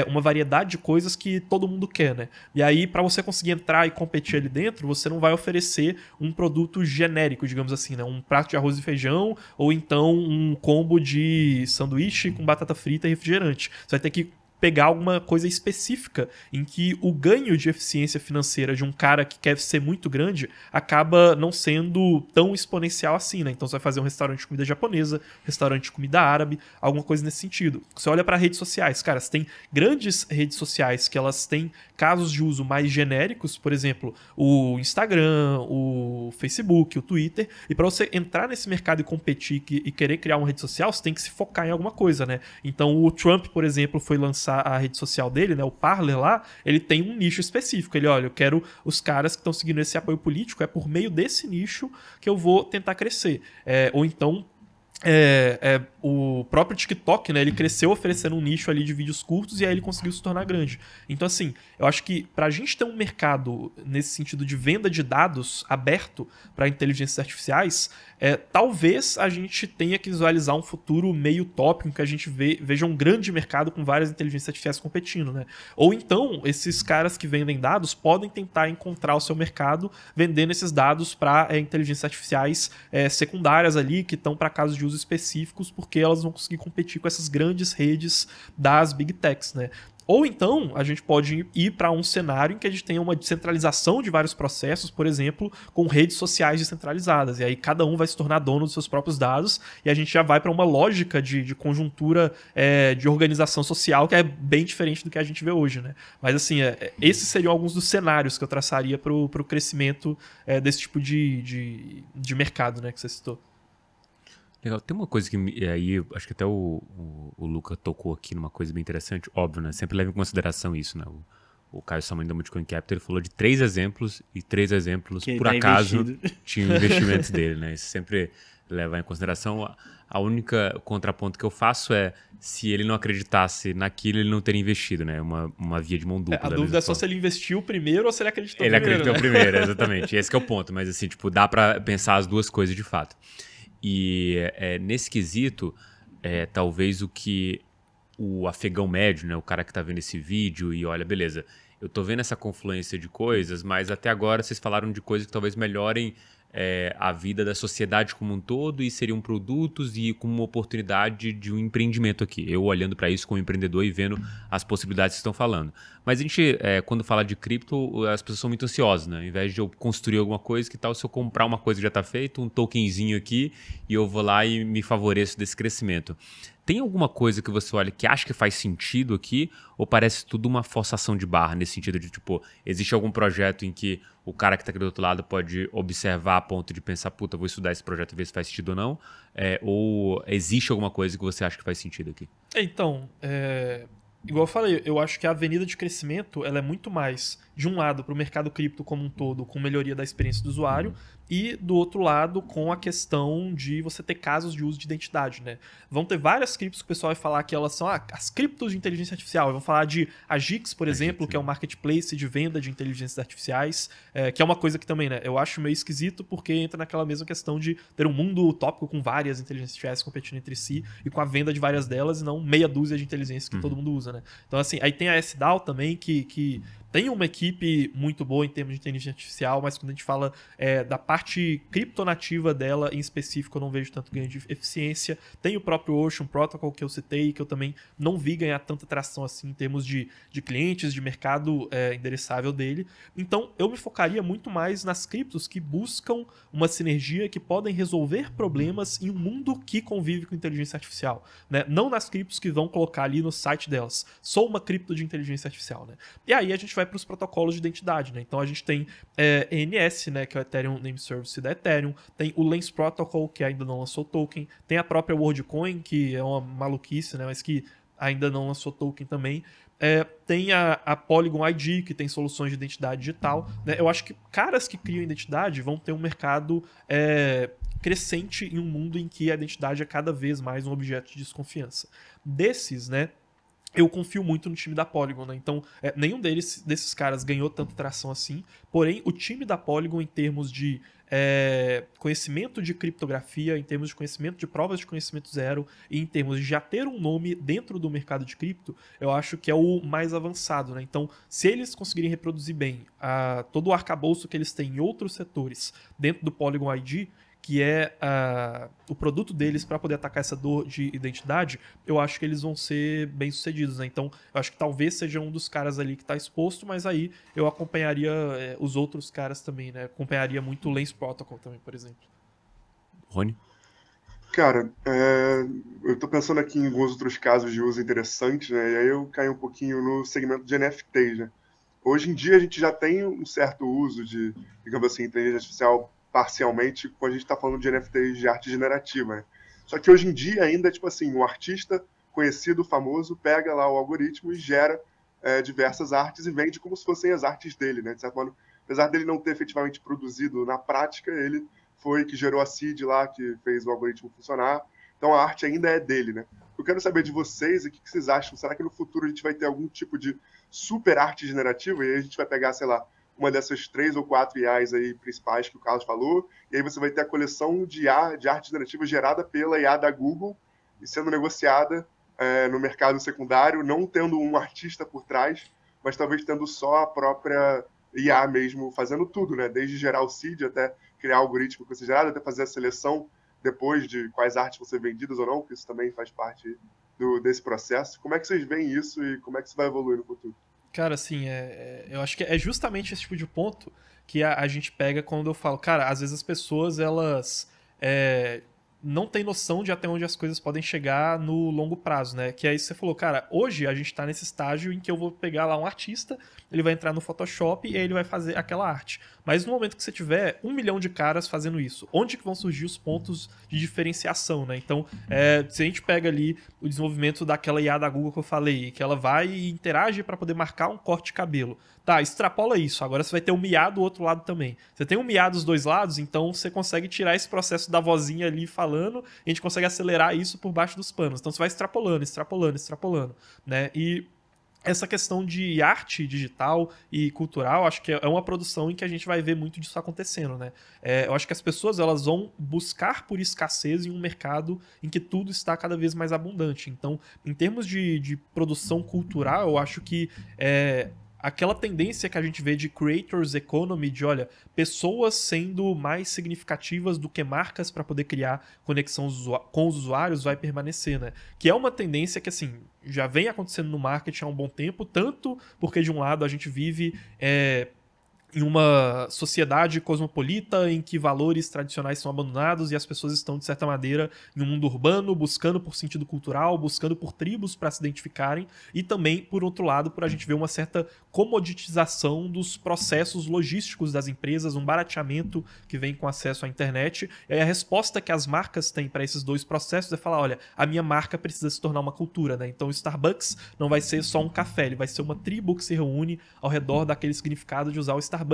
uma variedade de coisas que todo mundo quer, né? E aí, para você conseguir entrar e competir ali dentro, você não vai oferecer um produto genérico, digamos assim, né? Um prato de arroz e feijão, ou então um combo de sanduíche com batata frita e refrigerante. Você vai ter que pegar alguma coisa específica em que o ganho de eficiência financeira de um cara que quer ser muito grande acaba não sendo tão exponencial assim, né? Então você vai fazer um restaurante de comida japonesa, restaurante de comida árabe, alguma coisa nesse sentido. Você olha para redes sociais, cara, você tem grandes redes sociais que elas têm casos de uso mais genéricos, por exemplo, o Instagram, o Facebook, o Twitter, e para você entrar nesse mercado e competir e querer criar uma rede social, você tem que se focar em alguma coisa, né? Então o Trump, por exemplo, foi lançar a rede social dele, né, o Parler lá, ele tem um nicho específico. Ele, olha, eu quero os caras que estão seguindo esse apoio político, é por meio desse nicho que eu vou tentar crescer. Ou então, o próprio TikTok, né, ele cresceu oferecendo um nicho ali de vídeos curtos e aí ele conseguiu se tornar grande. Então, assim, eu acho que pra gente ter um mercado nesse sentido de venda de dados aberto para inteligências artificiais, talvez a gente tenha que visualizar um futuro meio utópico em que a gente veja um grande mercado com várias inteligências artificiais competindo, né? Ou então, esses caras que vendem dados podem tentar encontrar o seu mercado vendendo esses dados para inteligências artificiais secundárias ali, que estão para casos de de uso específicos, porque elas vão conseguir competir com essas grandes redes das Big Techs, né? Ou então, a gente pode ir para um cenário em que a gente tenha uma descentralização de vários processos, por exemplo, com redes sociais descentralizadas. E aí cada um vai se tornar dono dos seus próprios dados e a gente já vai para uma lógica de conjuntura de organização social que é bem diferente do que a gente vê hoje, né? Mas assim, esses seriam alguns dos cenários que eu traçaria para o crescimento desse tipo de mercado, né, que você citou. Legal. Tem uma coisa que aí, acho que até o Luca tocou aqui numa coisa bem interessante, óbvio, né? Sempre leva em consideração isso, né? O Caio Salmão da Multicoin Capital, ele falou de 3 exemplos e 3 exemplos, que por acaso, tinham investimentos dele, né? Isso sempre leva em consideração. A única contraponto que eu faço é se ele não acreditasse naquilo, ele não teria investido, né? Uma via de mão dupla. A dúvida é só se ele investiu primeiro ou se ele acreditou primeiro. Ele acreditou né? primeiro, exatamente. Esse que é o ponto. Mas assim, tipo, dá pra pensar as duas coisas de fato. E nesse quesito, talvez o que o afegão médio, né, o cara que está vendo esse vídeo e olha, beleza, eu tô vendo essa confluência de coisas, mas até agora vocês falaram de coisas que talvez melhorem a vida da sociedade como um todo e seriam produtos e como uma oportunidade de um empreendimento aqui. Eu olhando para isso como empreendedor e vendo as possibilidades que estão falando. Mas a gente, quando fala de cripto, as pessoas são muito ansiosas, né? Ao invés de eu construir alguma coisa, que tal se eu comprar uma coisa que já está feita, um tokenzinho aqui, e eu vou lá e me favoreço desse crescimento. Tem alguma coisa que você olha que acha que faz sentido aqui ou parece tudo uma forçação de barra nesse sentido de, tipo, existe algum projeto em que o cara que está aqui do outro lado pode observar a ponto de pensar, puta, vou estudar esse projeto e ver se faz sentido ou não? Ou existe alguma coisa que você acha que faz sentido aqui? Então, igual eu falei, eu acho que a avenida de crescimento ela é muito mais, de um lado, para o mercado cripto como um todo, com melhoria da experiência do usuário, e do outro lado, com a questão de você ter casos de uso de identidade, né? Vão ter várias criptos que o pessoal vai falar que elas são as criptos de inteligência artificial. Vão falar de Agix, por exemplo, que é um marketplace de venda de inteligências artificiais, que é uma coisa que também, né? Eu acho meio esquisito porque entra naquela mesma questão de ter um mundo utópico com várias inteligências artificiais competindo entre si e com a venda de várias delas e não meia dúzia de inteligências que todo mundo usa, né? Então, assim, aí tem a SDAO também, que tem uma equipe muito boa em termos de inteligência artificial, mas quando a gente fala da parte criptonativa dela em específico, eu não vejo tanto ganho de eficiência. Tem o próprio Ocean Protocol que eu citei, que eu também não vi ganhar tanta tração assim em termos de clientes, de mercado endereçável dele. Então, eu me focaria muito mais nas criptos que buscam uma sinergia, que podem resolver problemas em um mundo que convive com inteligência artificial, né? Não nas criptos que vão colocar ali no site delas. Sou uma cripto de inteligência artificial, né? E aí a gente vai para os protocolos de identidade, né? Então a gente tem ENS, né, que é o Ethereum Name Service da Ethereum, tem o Lens Protocol, que ainda não lançou token, tem a própria WorldCoin, que é uma maluquice, né, mas que ainda não lançou token também. Tem a Polygon ID, que tem soluções de identidade digital, né? Eu acho que caras que criam identidade vão ter um mercado crescente em um mundo em que a identidade é cada vez mais um objeto de desconfiança. Desses, né, eu confio muito no time da Polygon, né? Então, nenhum desses caras ganhou tanta tração assim. Porém, o time da Polygon, em termos de conhecimento de criptografia, em termos de conhecimento de provas de conhecimento zero e em termos de já ter um nome dentro do mercado de cripto, eu acho que é o mais avançado, né? Então, se eles conseguirem reproduzir bem todo o arcabouço que eles têm em outros setores dentro do Polygon ID, que é o produto deles para poder atacar essa dor de identidade, eu acho que eles vão ser bem-sucedidos, né? Então, eu acho que talvez seja um dos caras ali que está exposto, mas aí eu acompanharia os outros caras também, né? Acompanharia muito o Lens Protocol também, por exemplo. Rony? Cara, eu tô pensando aqui em alguns outros casos de uso interessantes, né? E aí eu caio um pouquinho no segmento de NFTs, né? Hoje em dia a gente já tem um certo uso de, digamos assim, inteligência artificial parcialmente quando a gente está falando de NFTs de arte generativa, né? Só que hoje em dia ainda, tipo assim, um artista conhecido, famoso, pega lá o algoritmo e gera diversas artes e vende como se fossem as artes dele, né? De certa forma, apesar dele não ter efetivamente produzido na prática, ele foi que gerou a seed lá, que fez o algoritmo funcionar. Então a arte ainda é dele, né? Eu quero saber de vocês, o que vocês acham? Será que no futuro a gente vai ter algum tipo de super arte generativa? E aí a gente vai pegar, sei lá, uma dessas 3 ou 4 IAs aí principais que o Carlos falou, e aí você vai ter a coleção de arte generativa gerada pela IA da Google e sendo negociada no mercado secundário, não tendo um artista por trás, mas talvez tendo só a própria IA mesmo fazendo tudo, né? Desde gerar o seed até criar o algoritmo que vai ser gerado, até fazer a seleção depois de quais artes vão ser vendidas ou não, que isso também faz parte desse processo. Como é que vocês veem isso e como é que isso vai evoluir no futuro? Cara, assim, eu acho que é justamente esse tipo de ponto que a gente pega quando eu falo, cara, às vezes as pessoas, elas não têm noção de até onde as coisas podem chegar no longo prazo, né? Que é isso que você falou, cara, hoje a gente tá nesse estágio em que eu vou pegar lá um artista, ele vai entrar no Photoshop e aí ele vai fazer aquela arte. Mas no momento que você tiver 1 milhão de caras fazendo isso, onde que vão surgir os pontos de diferenciação, né? Então, se a gente pega ali o desenvolvimento daquela IA da Google que eu falei, que ela vai e interage para poder marcar um corte de cabelo. Tá, extrapola isso. Agora você vai ter um miá do outro lado também. Você tem um miá dos dois lados, então você consegue tirar esse processo da vozinha ali falando, e a gente consegue acelerar isso por baixo dos panos. Então você vai extrapolando, extrapolando, extrapolando, né? E essa questão de arte digital e cultural, acho que é uma produção em que a gente vai ver muito disso acontecendo, né? Eu acho que as pessoas, elas vão buscar por escassez em um mercado em que tudo está cada vez mais abundante. Então, em termos de produção cultural, eu acho que aquela tendência que a gente vê de creators economy, de, olha, pessoas sendo mais significativas do que marcas para poder criar conexão com os usuários, vai permanecer, né? Que é uma tendência que, assim, já vem acontecendo no marketing há um bom tempo, tanto porque, de um lado, a gente vive em uma sociedade cosmopolita em que valores tradicionais são abandonados e as pessoas estão, de certa maneira, em um mundo urbano, buscando por sentido cultural, buscando por tribos para se identificarem, e também, por outro lado, por a gente ver uma certa comoditização dos processos logísticos das empresas, um barateamento que vem com acesso à internet. E a resposta que as marcas têm para esses dois processos é falar, olha, a minha marca precisa se tornar uma cultura, né? Então o Starbucks não vai ser só um café, ele vai ser uma tribo que se reúne ao redor daquele significado de usar o Starbucks.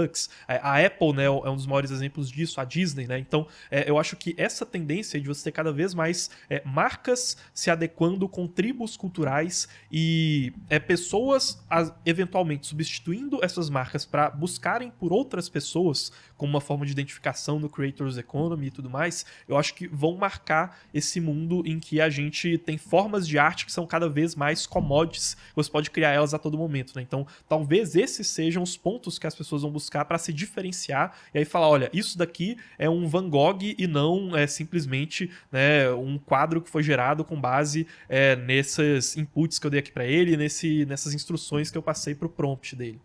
A Apple, né, é um dos maiores exemplos disso, a Disney, né? Então, eu acho que essa tendência de você ter cada vez mais marcas se adequando com tribos culturais e pessoas eventualmente substituindo essas marcas para buscarem por outras pessoas como uma forma de identificação no Creators Economy e tudo mais, eu acho que vão marcar esse mundo em que a gente tem formas de arte que são cada vez mais commodities, você pode criar elas a todo momento, né? Então, talvez esses sejam os pontos que as pessoas vão buscar para se diferenciar e aí falar, olha, isso daqui é um Van Gogh e não é simplesmente, né, um quadro que foi gerado com base nesses inputs que eu dei aqui para ele, nessas instruções que eu passei para o prompt dele.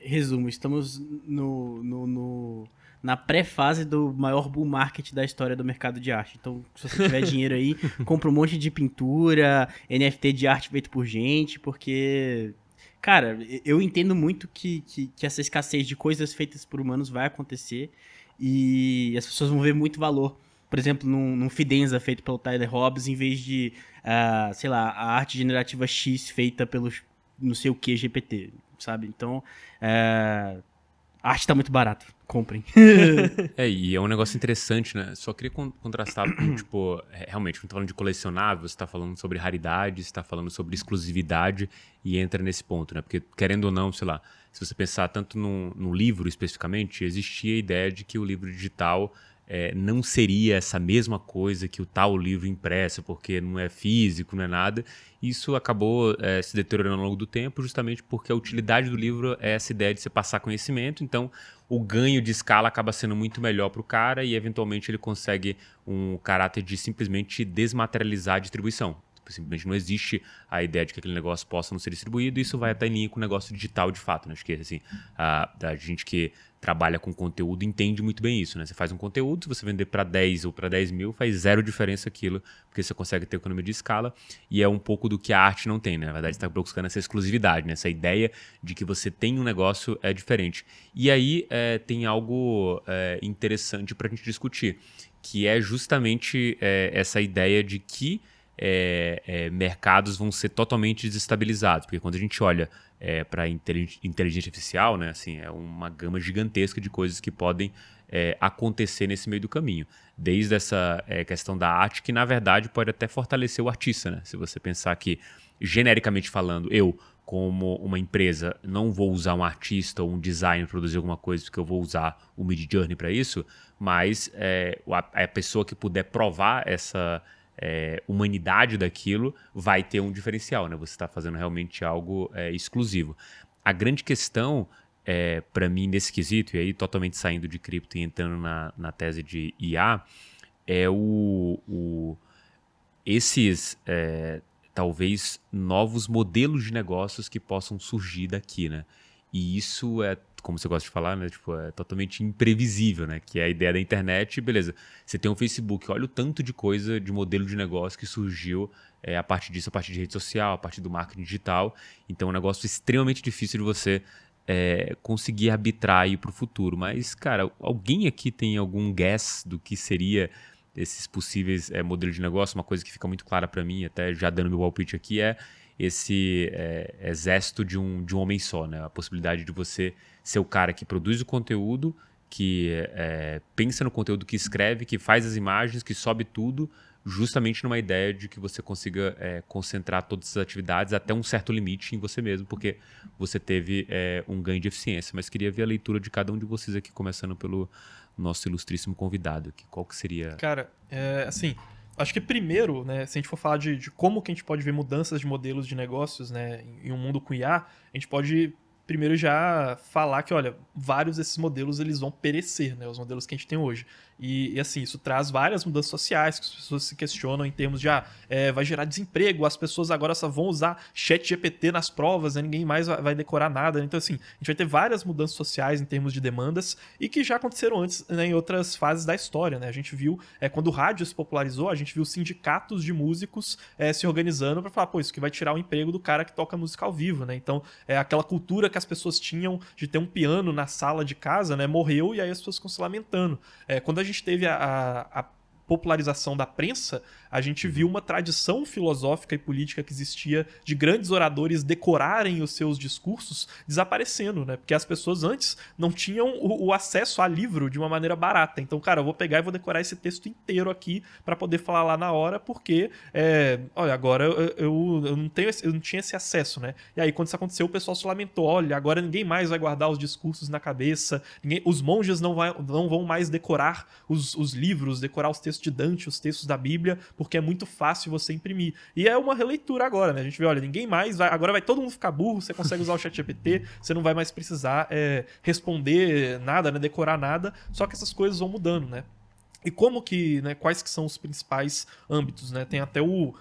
Resumo, estamos na pré-fase do maior bull market da história do mercado de arte. Então, se você tiver dinheiro aí, compra um monte de pintura, NFT de arte feito por gente, porque... Cara, eu entendo muito que essa escassez de coisas feitas por humanos vai acontecer e as pessoas vão ver muito valor, por exemplo, num Fidenza feito pelo Tyler Hobbs, em vez de, sei lá, a arte generativa X feita pelo não sei o que GPT, sabe? Então, a arte tá muito barata, comprem. E é um negócio interessante, né? Só queria contrastar com, tipo, realmente, quando tá falando de colecionável, você tá falando sobre raridade, você tá falando sobre exclusividade e entra nesse ponto, né? Porque, querendo ou não, sei lá, se você pensar tanto no livro especificamente, existia a ideia de que o livro digital não seria essa mesma coisa que o tal livro impresso, porque não é físico, não é nada. Isso acabou se deteriorando ao longo do tempo, justamente porque a utilidade do livro é essa ideia de você passar conhecimento, então o ganho de escala acaba sendo muito melhor para o cara e, eventualmente, ele consegue um caráter de simplesmente desmaterializar a distribuição. Simplesmente não existe a ideia de que aquele negócio possa não ser distribuído, e isso vai até em linha com o negócio digital de fato, né? Acho que assim, a gente que trabalha com conteúdo entende muito bem isso, né? Você faz um conteúdo, se você vender para 10 ou para 10 mil, faz zero diferença aquilo, porque você consegue ter economia de escala, e é um pouco do que a arte não tem, né? Na verdade, você está buscando essa exclusividade, né? Essa ideia de que você tem um negócio diferente. E aí tem algo interessante para a gente discutir, que é justamente essa ideia de que mercados vão ser totalmente desestabilizados, porque quando a gente olha para inteligência artificial, né, assim, é uma gama gigantesca de coisas que podem acontecer nesse meio do caminho, desde essa questão da arte, que na verdade pode até fortalecer o artista, né? Se você pensar que, genericamente falando, eu, como uma empresa, não vou usar um artista ou um designer para produzir alguma coisa, porque eu vou usar o Midjourney para isso, mas a pessoa que puder provar essa humanidade daquilo vai ter um diferencial, né? Você está fazendo realmente algo exclusivo. A grande questão, para mim, nesse quesito, e aí totalmente saindo de cripto e entrando na tese de IA, é esses, talvez, novos modelos de negócios que possam surgir daqui, né? E isso é, como você gosta de falar, né? Tipo, é totalmente imprevisível, né? Que é a ideia da internet, beleza. Você tem um Facebook, olha o tanto de coisa, de modelo de negócio que surgiu a partir disso, a partir de rede social, a partir do marketing digital. Então é um negócio extremamente difícil de você conseguir arbitrar aí para o futuro. Mas, cara, alguém aqui tem algum guess do que seria esses possíveis modelos de negócio? Uma coisa que fica muito clara para mim, até já dando meu palpite aqui, é esse exército de um homem só, né? A possibilidade de você ser o cara que produz o conteúdo, que pensa no conteúdo que escreve, que faz as imagens, que sobe tudo, justamente numa ideia de que você consiga concentrar todas essas atividades até um certo limite em você mesmo, porque você teve um ganho de eficiência. Mas queria ver a leitura de cada um de vocês aqui, começando pelo nosso ilustríssimo convidado aqui. Qual que seria... Cara, assim, acho que primeiro, né, se a gente for falar de como que a gente pode ver mudanças de modelos de negócios, né, em um mundo com IA, a gente pode primeiro já falar que, olha, vários desses modelos eles vão perecer, né, os modelos que a gente tem hoje. E assim, isso traz várias mudanças sociais que as pessoas se questionam em termos de vai gerar desemprego, as pessoas agora só vão usar chat GPT nas provas, né, ninguém mais vai decorar nada. Então assim, a gente vai ter várias mudanças sociais em termos de demandas e que já aconteceram antes, né, em outras fases da história. Né? A gente viu, quando o rádio se popularizou, a gente viu sindicatos de músicos se organizando para falar, pô, isso que vai tirar o emprego do cara que toca música ao vivo. Né? Então, aquela cultura que as pessoas tinham de ter um piano na sala de casa, né, morreu e aí as pessoas ficam se lamentando. Quando a gente teve a popularização da prensa, a gente viu uma tradição filosófica e política que existia de grandes oradores decorarem os seus discursos desaparecendo, né? Porque as pessoas antes não tinham o acesso a livro de uma maneira barata. Então, cara, eu vou pegar e vou decorar esse texto inteiro aqui para poder falar lá na hora, porque, olha, agora eu não tinha esse acesso, né? E aí, quando isso aconteceu, o pessoal se lamentou, olha, agora ninguém mais vai guardar os discursos na cabeça, os monges não vão mais decorar os livros, decorar os textos de Dante, os textos da Bíblia, porque é muito fácil você imprimir. E é uma releitura agora, né? A gente vê, olha, ninguém mais vai... Agora vai todo mundo ficar burro, você consegue usar o ChatGPT, você não vai mais precisar responder nada, né? Decorar nada, só que essas coisas vão mudando, né? E como que, né? Quais que são os principais âmbitos, né? Tem até o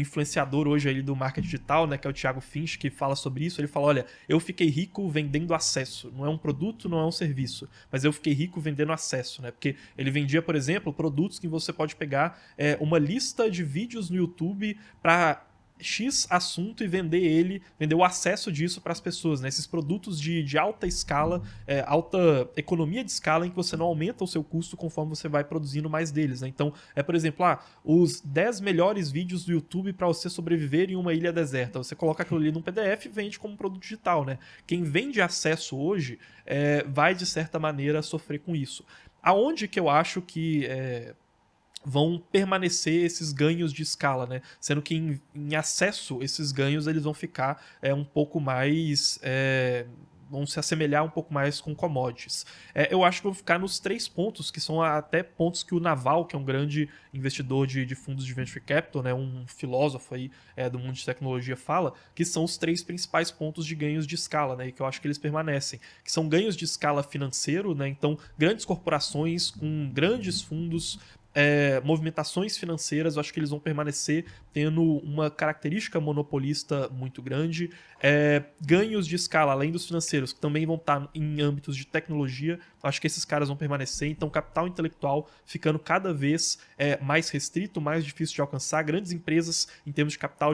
influenciador hoje aí do marketing digital, né, que é o Thiago Finch, que fala sobre isso. Ele fala, olha, eu fiquei rico vendendo acesso. Não é um produto, não é um serviço, mas eu fiquei rico vendendo acesso, né? Porque ele vendia, por exemplo, produtos que você pode pegar uma lista de vídeos no YouTube para X assunto e vender o acesso disso para as pessoas, né? Esses produtos de alta escala, alta economia de escala, em que você não aumenta o seu custo conforme você vai produzindo mais deles, né? Então, por exemplo, os 10 melhores vídeos do YouTube para você sobreviver em uma ilha deserta. Você coloca aquilo ali num PDF e vende como produto digital, né? Quem vende acesso hoje vai, de certa maneira, sofrer com isso. Aonde que eu acho que vão permanecer esses ganhos de escala, né? Sendo que em acesso, esses ganhos eles vão ficar um pouco mais... vão se assemelhar um pouco mais com commodities. Eu acho que vou ficar nos 3 pontos, que são até pontos que o Naval, que é um grande investidor de fundos de venture capital, né, um filósofo aí do mundo de tecnologia, fala, que são os 3 principais pontos de ganhos de escala, né, e que eu acho que eles permanecem. Que são ganhos de escala financeiro, né, então grandes corporações com grandes fundos, movimentações financeiras, eu acho que eles vão permanecer tendo uma característica monopolista muito grande. Ganhos de escala, além dos financeiros, que também vão estar em âmbitos de tecnologia, eu acho que esses caras vão permanecer. Então, capital intelectual ficando cada vez mais restrito, mais difícil de alcançar. Grandes empresas, em termos de capital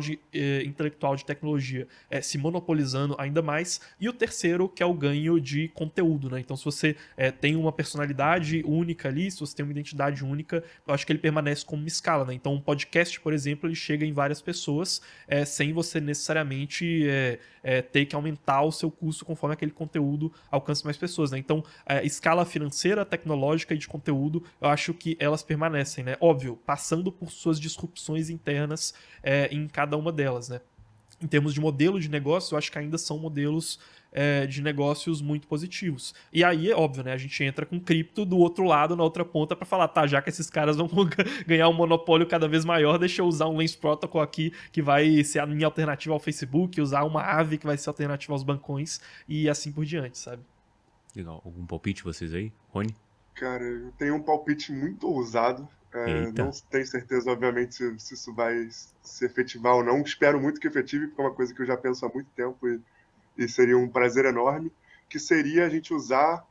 intelectual de tecnologia, se monopolizando ainda mais. E o terceiro, que é o ganho de conteúdo, né? Então, se você tem uma personalidade única ali, se você tem uma identidade única, eu acho que ele permanece como uma escala, né? Então, um podcast, por exemplo, ele chega em várias pessoas sem você necessariamente ter que aumentar o seu custo conforme aquele conteúdo alcance mais pessoas, né? Então, escala financeira, tecnológica e de conteúdo, eu acho que elas permanecem, né? Óbvio, passando por suas disrupções internas em cada uma delas, né? Em termos de modelo de negócio, eu acho que ainda são modelos de negócios muito positivos. E aí, é óbvio, né? A gente entra com cripto do outro lado, na outra ponta, para falar, tá, já que esses caras vão ganhar um monopólio cada vez maior, deixa eu usar um Lens Protocol aqui, que vai ser a minha alternativa ao Facebook, usar uma Aave, que vai ser alternativa aos bancões, e assim por diante, sabe? Legal. Algum palpite vocês aí? Rony? Cara, eu tenho um palpite muito ousado. Eita. Não tenho certeza, obviamente, se isso vai se efetivar ou não. Espero muito que efetive, porque é uma coisa que eu já penso há muito tempo e seria um prazer enorme, que seria a gente usar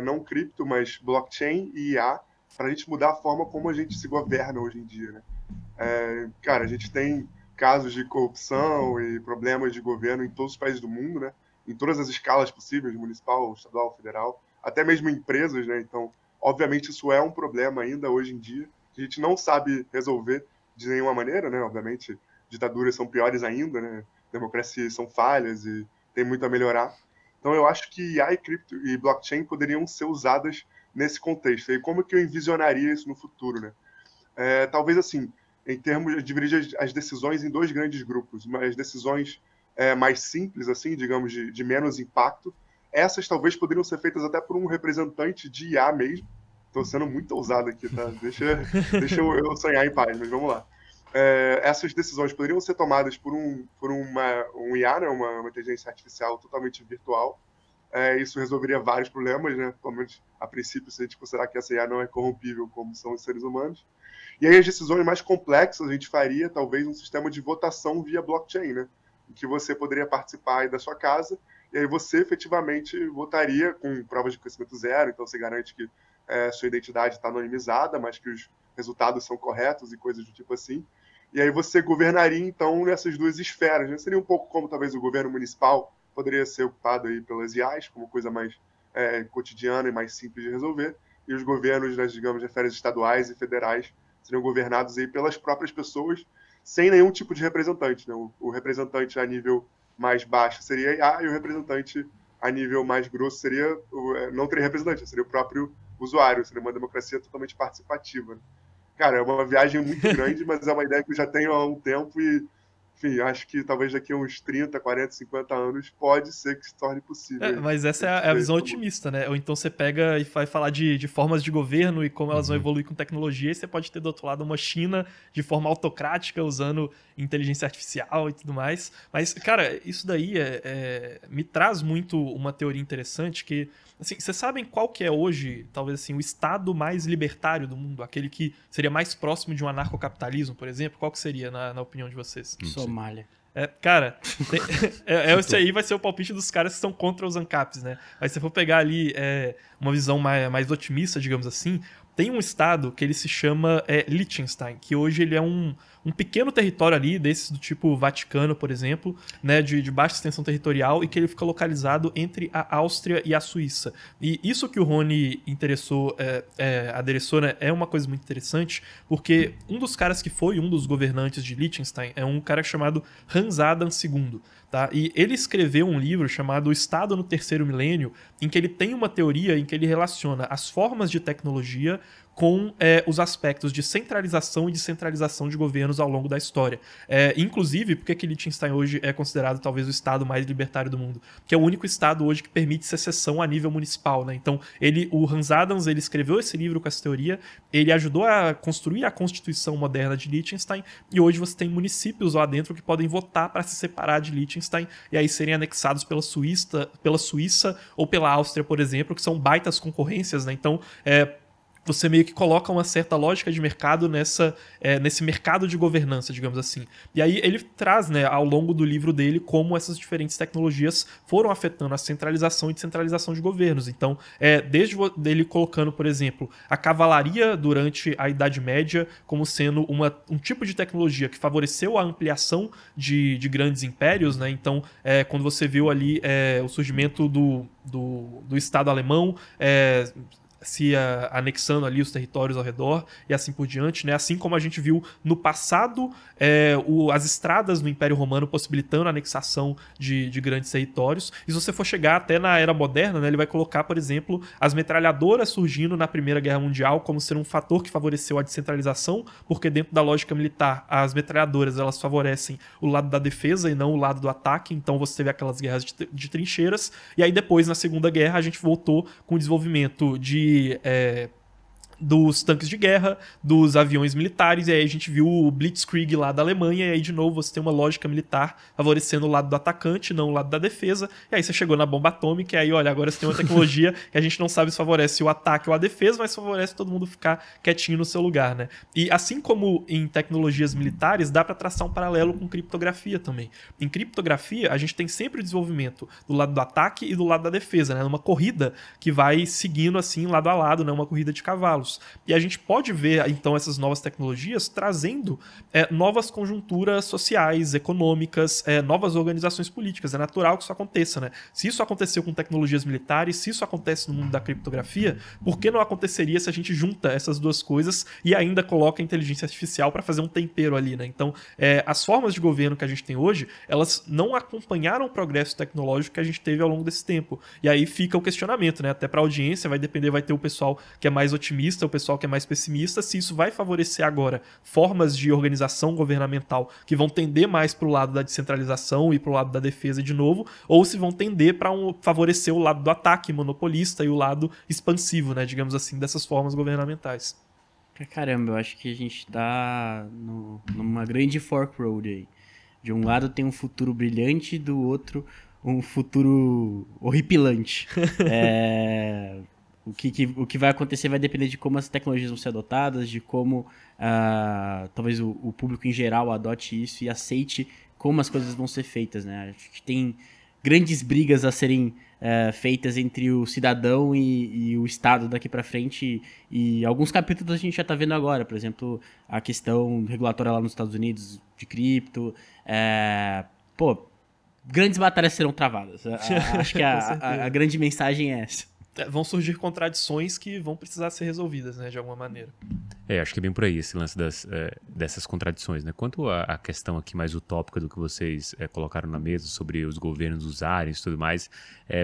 não cripto, mas blockchain e IA para a gente mudar a forma como a gente se governa hoje em dia, né? Cara, a gente tem casos de corrupção e problemas de governo em todos os países do mundo, né? Em todas as escalas possíveis, municipal, estadual, federal, até mesmo empresas, né? Então, obviamente, isso é um problema ainda hoje em dia, que a gente não sabe resolver de nenhuma maneira, né? Obviamente, ditaduras são piores ainda, né? Democracias são falhas e tem muito a melhorar. Então, eu acho que IA e cripto e blockchain poderiam ser usadas nesse contexto. E como que eu envisionaria isso no futuro, né? Talvez assim, em termos de dividir as decisões em dois grandes grupos, mas decisões mais simples, assim, digamos, de menos impacto. Essas talvez poderiam ser feitas até por um representante de IA mesmo. Estou sendo muito ousado aqui, tá? Deixa eu sonhar em paz, mas vamos lá. Essas decisões poderiam ser tomadas por um IA, né? uma inteligência artificial totalmente virtual. Isso resolveria vários problemas, né? Pelo menos a princípio, se a gente considerar que essa IA não é corrompível como são os seres humanos. E aí as decisões mais complexas a gente faria talvez um sistema de votação via blockchain, né? Em que você poderia participar aí da sua casa e aí você efetivamente votaria com provas de conhecimento zero, então você garante que sua identidade está anonimizada, mas que os resultados são corretos e coisas do tipo assim. E aí você governaria então nessas duas esferas, né? Seria um pouco como talvez o governo municipal poderia ser ocupado aí pelas IAs, como coisa mais cotidiana e mais simples de resolver, e os governos, né, digamos, de esferas estaduais e federais seriam governados aí pelas próprias pessoas, sem nenhum tipo de representante, né? O representante a nível mais baixo seria a IA, e o representante a nível mais grosso seria, não teria representante, seria o próprio usuário, seria uma democracia totalmente participativa, né? Cara, é uma viagem muito grande, mas é uma ideia que eu já tenho há um tempo e, enfim, acho que talvez daqui a uns 30, 40, 50 anos pode ser que se torne possível. Mas essa é a visão otimista, né? Ou então você pega e vai falar de formas de governo e como elas vão evoluir com tecnologia, e você pode ter do outro lado uma China de forma autocrática, usando inteligência artificial e tudo mais. Mas, cara, isso daí me traz muito uma teoria interessante que, assim, vocês sabem qual que é hoje, talvez assim, o estado mais libertário do mundo? Aquele que seria mais próximo de um anarcocapitalismo, por exemplo? Qual que seria, na opinião de vocês? Somália. Cara, esse aí vai ser o palpite dos caras que são contra os ANCAPs, né? Mas se você for pegar ali uma visão mais otimista, digamos assim, tem um estado que ele se chama Liechtenstein, que hoje ele é um pequeno território ali, desses do tipo Vaticano, por exemplo, né, de baixa extensão territorial, e que ele fica localizado entre a Áustria e a Suíça. E isso que o Rony adereçou, né, é uma coisa muito interessante, porque um dos caras que foi um dos governantes de Liechtenstein é um cara chamado Hans Adam II. Tá? E ele escreveu um livro chamado O Estado no Terceiro Milênio, em que ele tem uma teoria em que ele relaciona as formas de tecnologia com os aspectos de centralização e descentralização de governos ao longo da história. Inclusive, porque que Liechtenstein hoje é considerado talvez o estado mais libertário do mundo? Que é o único estado hoje que permite secessão a nível municipal, né? Então, o Hans Adams, ele escreveu esse livro com essa teoria, ele ajudou a construir a Constituição moderna de Liechtenstein, e hoje você tem municípios lá dentro que podem votar para se separar de Liechtenstein e aí serem anexados pela Suíça ou pela Áustria, por exemplo, que são baitas concorrências, né? Então, você meio que coloca uma certa lógica de mercado nesse mercado de governança, digamos assim. E aí ele traz, né, ao longo do livro dele, como essas diferentes tecnologias foram afetando a centralização e descentralização de governos. Então, desde ele colocando, por exemplo, a cavalaria durante a Idade Média como sendo um tipo de tecnologia que favoreceu a ampliação de grandes impérios, né? Então, quando você viu ali o surgimento do Estado alemão, se anexando ali os territórios ao redor e assim por diante, né? Assim como a gente viu no passado as estradas no Império Romano possibilitando a anexação de grandes territórios. E se você for chegar até na Era Moderna, né, ele vai colocar, por exemplo, as metralhadoras surgindo na Primeira Guerra Mundial como ser um fator que favoreceu a descentralização, porque dentro da lógica militar, as metralhadoras elas favorecem o lado da defesa e não o lado do ataque, então você teve aquelas guerras de trincheiras, e aí depois, na Segunda Guerra, a gente voltou com o desenvolvimento dos tanques de guerra, dos aviões militares, e aí a gente viu o Blitzkrieg lá da Alemanha, e aí de novo você tem uma lógica militar favorecendo o lado do atacante, não o lado da defesa, e aí você chegou na bomba atômica, e aí olha, agora você tem uma tecnologia que a gente não sabe se favorece o ataque ou a defesa, mas favorece todo mundo ficar quietinho no seu lugar, né? E assim como em tecnologias militares, dá para traçar um paralelo com criptografia também. Em criptografia, a gente tem sempre o desenvolvimento do lado do ataque e do lado da defesa, né? Uma corrida que vai seguindo assim lado a lado, né? Uma corrida de cavalos. E a gente pode ver, então, essas novas tecnologias trazendo novas conjunturas sociais, econômicas, novas organizações políticas. É natural que isso aconteça, né? Se isso aconteceu com tecnologias militares, se isso acontece no mundo da criptografia, por que não aconteceria se a gente junta essas duas coisas e ainda coloca a inteligência artificial para fazer um tempero ali, né? Então, as formas de governo que a gente tem hoje, elas não acompanharam o progresso tecnológico que a gente teve ao longo desse tempo. E aí fica o questionamento, né? Até para a audiência, vai depender, vai ter o pessoal que é mais otimista, o pessoal que é mais pessimista, se isso vai favorecer agora formas de organização governamental que vão tender mais para o lado da descentralização e para o lado da defesa de novo, ou se vão tender para favorecer o lado do ataque monopolista e o lado expansivo, né, digamos assim, dessas formas governamentais. Caramba, eu acho que a gente tá numa grande fork road aí. De um lado tem um futuro brilhante, do outro um futuro horripilante. O que vai acontecer vai depender de como as tecnologias vão ser adotadas, de como talvez o público em geral adote isso e aceite como as coisas vão ser feitas, né? Acho que tem grandes brigas a serem feitas entre o cidadão e o Estado daqui para frente, e alguns capítulos a gente já está vendo agora, por exemplo, a questão regulatória lá nos Estados Unidos de cripto. Grandes batalhas serão travadas. Acho que a grande mensagem é essa. Vão surgir contradições que vão precisar ser resolvidas, né, de alguma maneira. Acho que é bem por aí esse lance dessas contradições, né? Quanto à questão aqui mais utópica do que vocês colocaram na mesa sobre os governos usarem e tudo mais,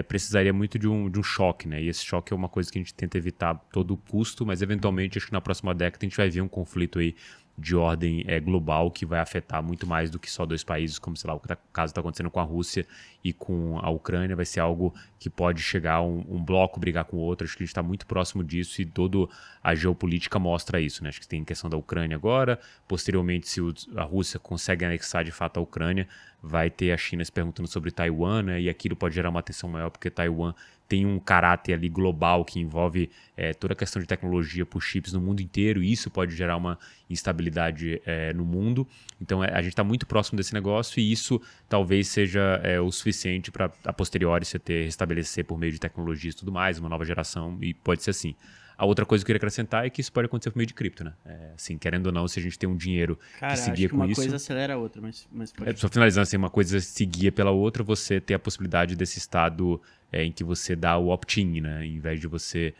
precisaria muito de um choque, né? E esse choque é uma coisa que a gente tenta evitar a todo custo, mas eventualmente acho que na próxima década a gente vai ver um conflito aí de ordem global que vai afetar muito mais do que só dois países, como, sei lá, o caso está acontecendo com a Rússia e com a Ucrânia. Vai ser algo que pode chegar um bloco brigar com o outro. Acho que a gente está muito próximo disso e toda a geopolítica mostra isso, né? Acho que tem questão da Ucrânia agora, posteriormente, se a Rússia consegue anexar de fato a Ucrânia, vai ter a China se perguntando sobre Taiwan, né? E aquilo pode gerar uma atenção maior, porque Taiwan tem um caráter ali global que envolve toda a questão de tecnologia por chips no mundo inteiro, e isso pode gerar uma instabilidade no mundo. Então a gente está muito próximo desse negócio, e isso talvez seja o suficiente para a posteriori você restabelecer por meio de tecnologias e tudo mais, uma nova geração, e pode ser assim. A outra coisa que eu queria acrescentar é que isso pode acontecer por meio de cripto, né? Assim, querendo ou não, se a gente tem um dinheiro que se guia com isso... uma coisa acelera a outra, mas pode... Só finalizando, assim, uma coisa se guia pela outra, você ter a possibilidade desse estado em que você dá o opt-in, né? Em vez de você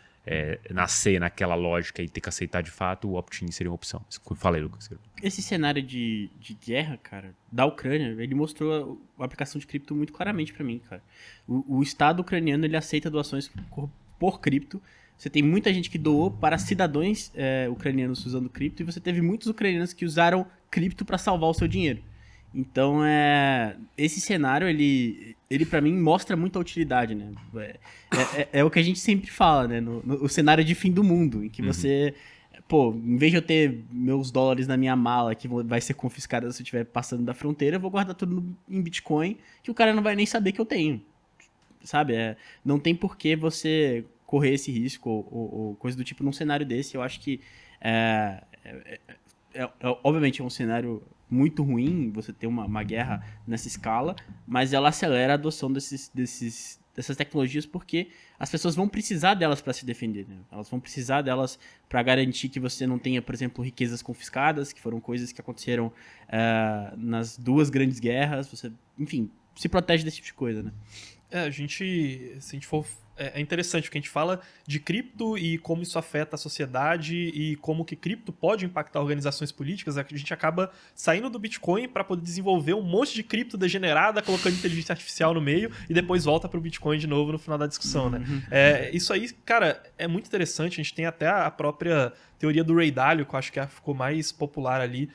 nascer naquela lógica e ter que aceitar de fato, o opt-in seria uma opção. Falei, Lucas. Esse cenário de guerra, cara, da Ucrânia, ele mostrou a aplicação de cripto muito claramente pra mim, cara. O Estado ucraniano, ele aceita doações por cripto. Você tem muita gente que doou para cidadãos ucranianos usando cripto, e você teve muitos ucranianos que usaram cripto para salvar o seu dinheiro. Então, esse cenário, ele para mim mostra muita utilidade, né? É o que a gente sempre fala, né? No cenário de fim do mundo, em que você... em vez de eu ter meus dólares na minha mala, que vai ser confiscada se eu estiver passando da fronteira, eu vou guardar tudo em Bitcoin, que o cara não vai nem saber que eu tenho. Sabe? Não tem por que você correr esse risco ou coisa do tipo num cenário desse. Eu acho que obviamente é um cenário muito ruim você ter uma guerra nessa escala, mas ela acelera a adoção dessas tecnologias, porque as pessoas vão precisar delas para se defender, né? Elas vão precisar delas para garantir que você não tenha, por exemplo, riquezas confiscadas, que foram coisas que aconteceram nas duas grandes guerras. Você, enfim, se protege desse tipo de coisa, né? Se a gente for... É interessante porque a gente fala de cripto e como isso afeta a sociedade e como que cripto pode impactar organizações políticas. A gente acaba saindo do Bitcoin para poder desenvolver um monte de cripto degenerada, colocando inteligência artificial no meio, e depois volta para o Bitcoin de novo no final da discussão, né? Isso aí, cara, é muito interessante. A gente tem até a própria teoria do Ray Dalio, que eu acho que ficou mais popular ali.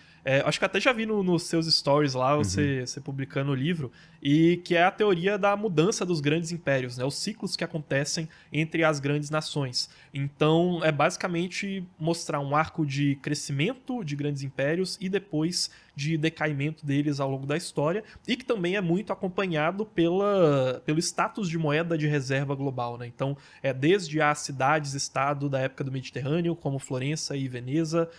Acho que até já vi nos seus stories lá, você publicando o livro, e que é a teoria da mudança dos grandes impérios, né? Os ciclos que acontecem acontecem entre as grandes nações. Então, é basicamente mostrar um arco de crescimento de grandes impérios e depois de decaimento deles ao longo da história, e que também é muito acompanhado pelo status de moeda de reserva global, né? Então, desde as cidades-estado da época do Mediterrâneo, como Florença e Veneza,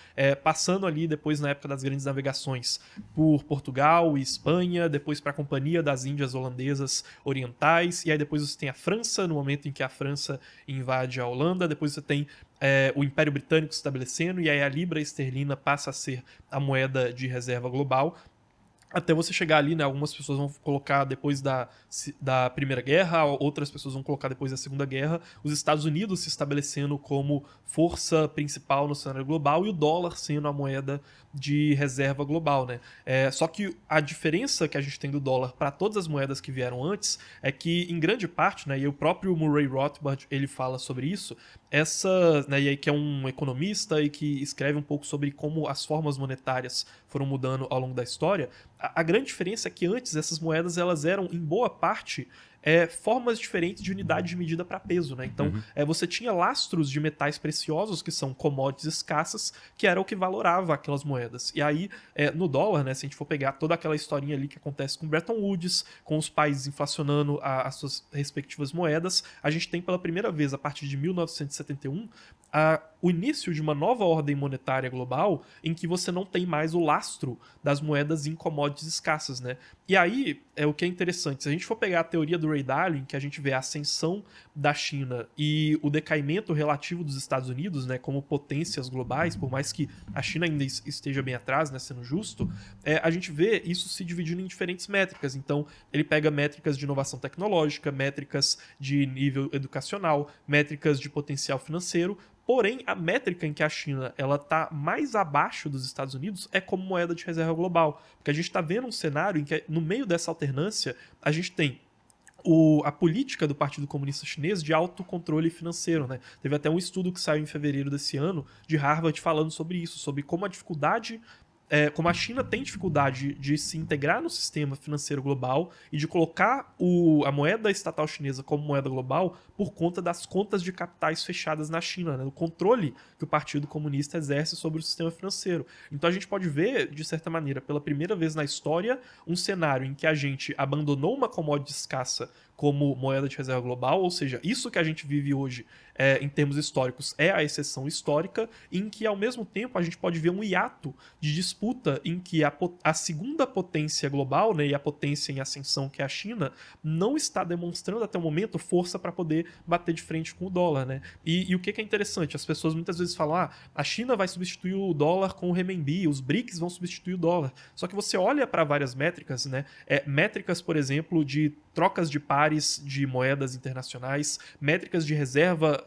passando ali depois na época das grandes navegações por Portugal e Espanha, depois para a Companhia das Índias Holandesas Orientais, e aí depois você tem a França, no momento em que a França invade a Holanda, depois você tem o Império Britânico se estabelecendo, e aí a libra esterlina passa a ser a moeda de reserva global, até você chegar ali, né? Algumas pessoas vão colocar depois da Primeira Guerra, outras pessoas vão colocar depois da Segunda Guerra, os Estados Unidos se estabelecendo como força principal no cenário global e o dólar sendo a moeda de reserva global, né? Só que a diferença que a gente tem do dólar para todas as moedas que vieram antes é que, em grande parte, né, e o próprio Murray Rothbard ele fala sobre isso, né, e aí que é um economista e que escreve um pouco sobre como as formas monetárias foram mudando ao longo da história, a grande diferença é que antes essas moedas elas eram, em boa parte, formas diferentes de unidade de medida para peso, né? Então, você tinha lastros de metais preciosos, que são commodities escassas, que era o que valorava aquelas moedas. E aí, no dólar, né, se a gente for pegar toda aquela historinha ali que acontece com Bretton Woods, com os países inflacionando as suas respectivas moedas, a gente tem pela primeira vez, a partir de 1971, o início de uma nova ordem monetária global em que você não tem mais o lastro das moedas em commodities escassas, né? E aí, o que é interessante, se a gente for pegar a teoria do Ray Dalio, em que a gente vê a ascensão da China e o decaimento relativo dos Estados Unidos, né, como potências globais, por mais que a China ainda esteja bem atrás, né, sendo justo, a gente vê isso se dividindo em diferentes métricas. Então, ele pega métricas de inovação tecnológica, métricas de nível educacional, métricas de potencial financeiro. Porém, a métrica em que a China está mais abaixo dos Estados Unidos é como moeda de reserva global. Porque a gente está vendo um cenário em que, no meio dessa alternância, a gente tem a política do Partido Comunista Chinês de autocontrole financeiro, né? Teve até um estudo que saiu em fevereiro desse ano, de Harvard, falando sobre isso, sobre como a dificuldade... como a China tem dificuldade de se integrar no sistema financeiro global e de colocar a moeda estatal chinesa como moeda global por conta das contas de capitais fechadas na China, né? O controle que o Partido Comunista exerce sobre o sistema financeiro. Então a gente pode ver, de certa maneira, pela primeira vez na história, um cenário em que a gente abandonou uma commodity escassa como moeda de reserva global, ou seja, isso que a gente vive hoje em termos históricos é a exceção histórica, em que ao mesmo tempo a gente pode ver um hiato de disputa em que a segunda potência global, né, e a potência em ascensão que é a China, não está demonstrando até o momento força para poder bater de frente com o dólar, né? E o que é interessante, as pessoas muitas vezes falam, a China vai substituir o dólar com o renminbi, os BRICS vão substituir o dólar. Só que você olha para várias métricas, né? Métricas, por exemplo, de trocas de pares de moedas internacionais, métricas de reserva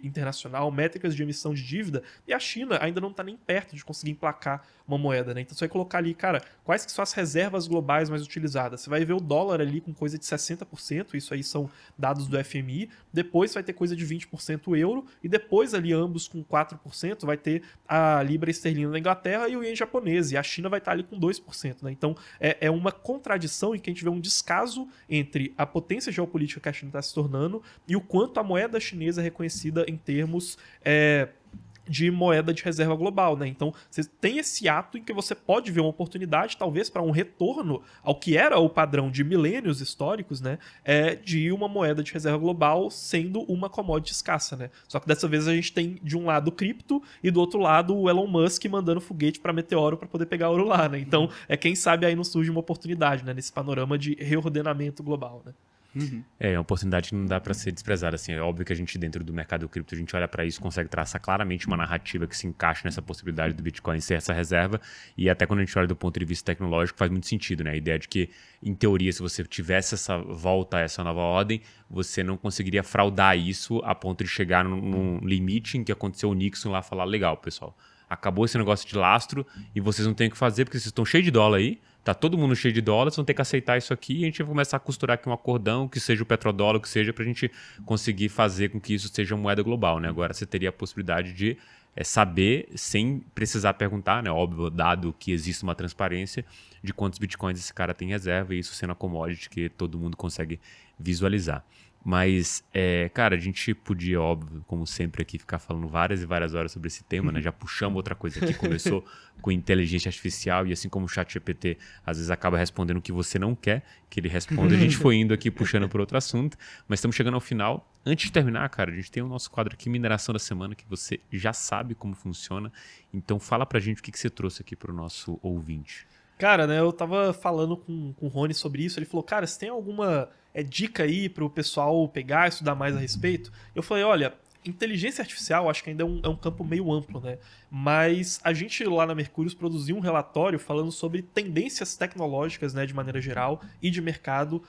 internacional, métricas de emissão de dívida, e a China ainda não está nem perto de conseguir emplacar uma moeda, né? Então você vai colocar ali, cara, quais que são as reservas globais mais utilizadas? Você vai ver o dólar ali com coisa de 60%, isso aí são dados do FMI, depois vai ter coisa de 20% o euro, e depois ali ambos com 4% vai ter a libra esterlina da Inglaterra e o ien japonês, e a China vai estar ali com 2%, né? Então é uma contradição em que a gente vê um descaso entre a potência geopolítica que a China está se tornando e o quanto a moeda chinesa é reconhecida em termos de moeda de reserva global, né? Então, você tem esse ato em que você pode ver uma oportunidade, talvez, para um retorno ao que era o padrão de milênios históricos, né? De uma moeda de reserva global sendo uma commodity escassa, né? Só que dessa vez a gente tem, de um lado, o cripto e do outro lado, o Elon Musk mandando foguete para meteoro para poder pegar ouro lá, né? Então, quem sabe aí não surge uma oportunidade, né? Nesse panorama de reordenamento global, né? É uma oportunidade que não dá para ser desprezada. Assim, é óbvio que a gente, dentro do mercado cripto, a gente olha para isso, consegue traçar claramente uma narrativa que se encaixa nessa possibilidade do Bitcoin ser essa reserva. E até quando a gente olha do ponto de vista tecnológico, faz muito sentido, né? A ideia de que, em teoria, se você tivesse essa volta a essa nova ordem, você não conseguiria fraudar isso a ponto de chegar num limite em que aconteceu o Nixon lá falar: legal, pessoal, acabou esse negócio de lastro e vocês não têm o que fazer porque vocês estão cheios de dólar aí. Tá todo mundo cheio de dólar, vocês vão ter que aceitar isso aqui e a gente vai começar a costurar aqui um acordão, que seja o petrodólar, que seja, para a gente conseguir fazer com que isso seja moeda global, né? Agora você teria a possibilidade de saber, sem precisar perguntar, né? Óbvio, dado que existe uma transparência de quantos bitcoins esse cara tem em reserva, e isso sendo a commodity que todo mundo consegue visualizar. Mas, cara, a gente podia, óbvio, como sempre aqui, ficar falando várias e várias horas sobre esse tema, né? Já puxamos outra coisa aqui, começou com inteligência artificial e assim como o ChatGPT às vezes acaba respondendo o que você não quer que ele responda, a gente foi indo aqui puxando por outro assunto, mas estamos chegando ao final. Antes de terminar, cara, a gente tem o nosso quadro aqui, Mineração da Semana, que você já sabe como funciona. Então fala pra gente o que você trouxe aqui pro nosso ouvinte. Cara, né, eu tava falando com o Rony sobre isso, ele falou, cara, você tem alguma dica aí pro pessoal pegar, estudar mais a respeito? Eu falei, olha, inteligência artificial acho que ainda é um campo meio amplo, né? Mas a gente lá na Mercúrios produziu um relatório falando sobre tendências tecnológicas, né, de maneira geral, e de mercado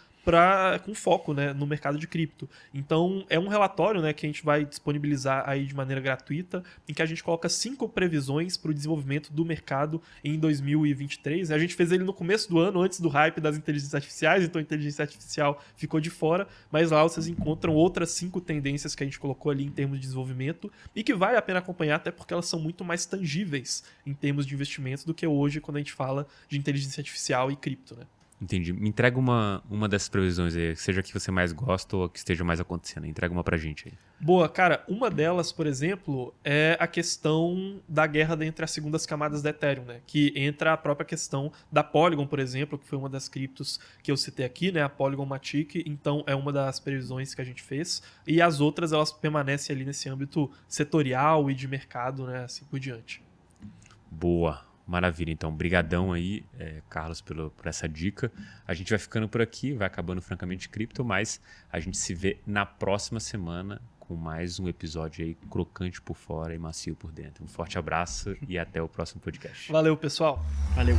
com foco, né, no mercado de cripto. Então, é um relatório, né, que a gente vai disponibilizar aí de maneira gratuita, em que a gente coloca 5 previsões para o desenvolvimento do mercado em 2023. A gente fez ele no começo do ano, antes do hype das inteligências artificiais, então a inteligência artificial ficou de fora, mas lá vocês encontram outras 5 tendências que a gente colocou ali em termos de desenvolvimento e que vale a pena acompanhar, até porque elas são muito mais tangíveis em termos de investimentos do que hoje quando a gente fala de inteligência artificial e cripto, né? Entendi. Me entrega uma dessas previsões aí, seja a que você mais gosta ou a que esteja mais acontecendo. Entrega uma pra gente aí. Boa, cara. Uma delas, por exemplo, é a questão da guerra entre as segundas camadas da Ethereum, né? Que entra a própria questão da Polygon, por exemplo, que foi uma das criptos que eu citei aqui, né? A Polygon Matic. Então, é uma das previsões que a gente fez. E as outras, elas permanecem ali nesse âmbito setorial e de mercado, né? Assim por diante. Boa. Maravilha, então, brigadão aí, Carlos, por essa dica. A gente vai ficando por aqui, vai acabando Francamente Cripto, mas a gente se vê na próxima semana com mais um episódio aí crocante por fora e macio por dentro. Um forte abraço e até o próximo podcast. Valeu, pessoal. Valeu.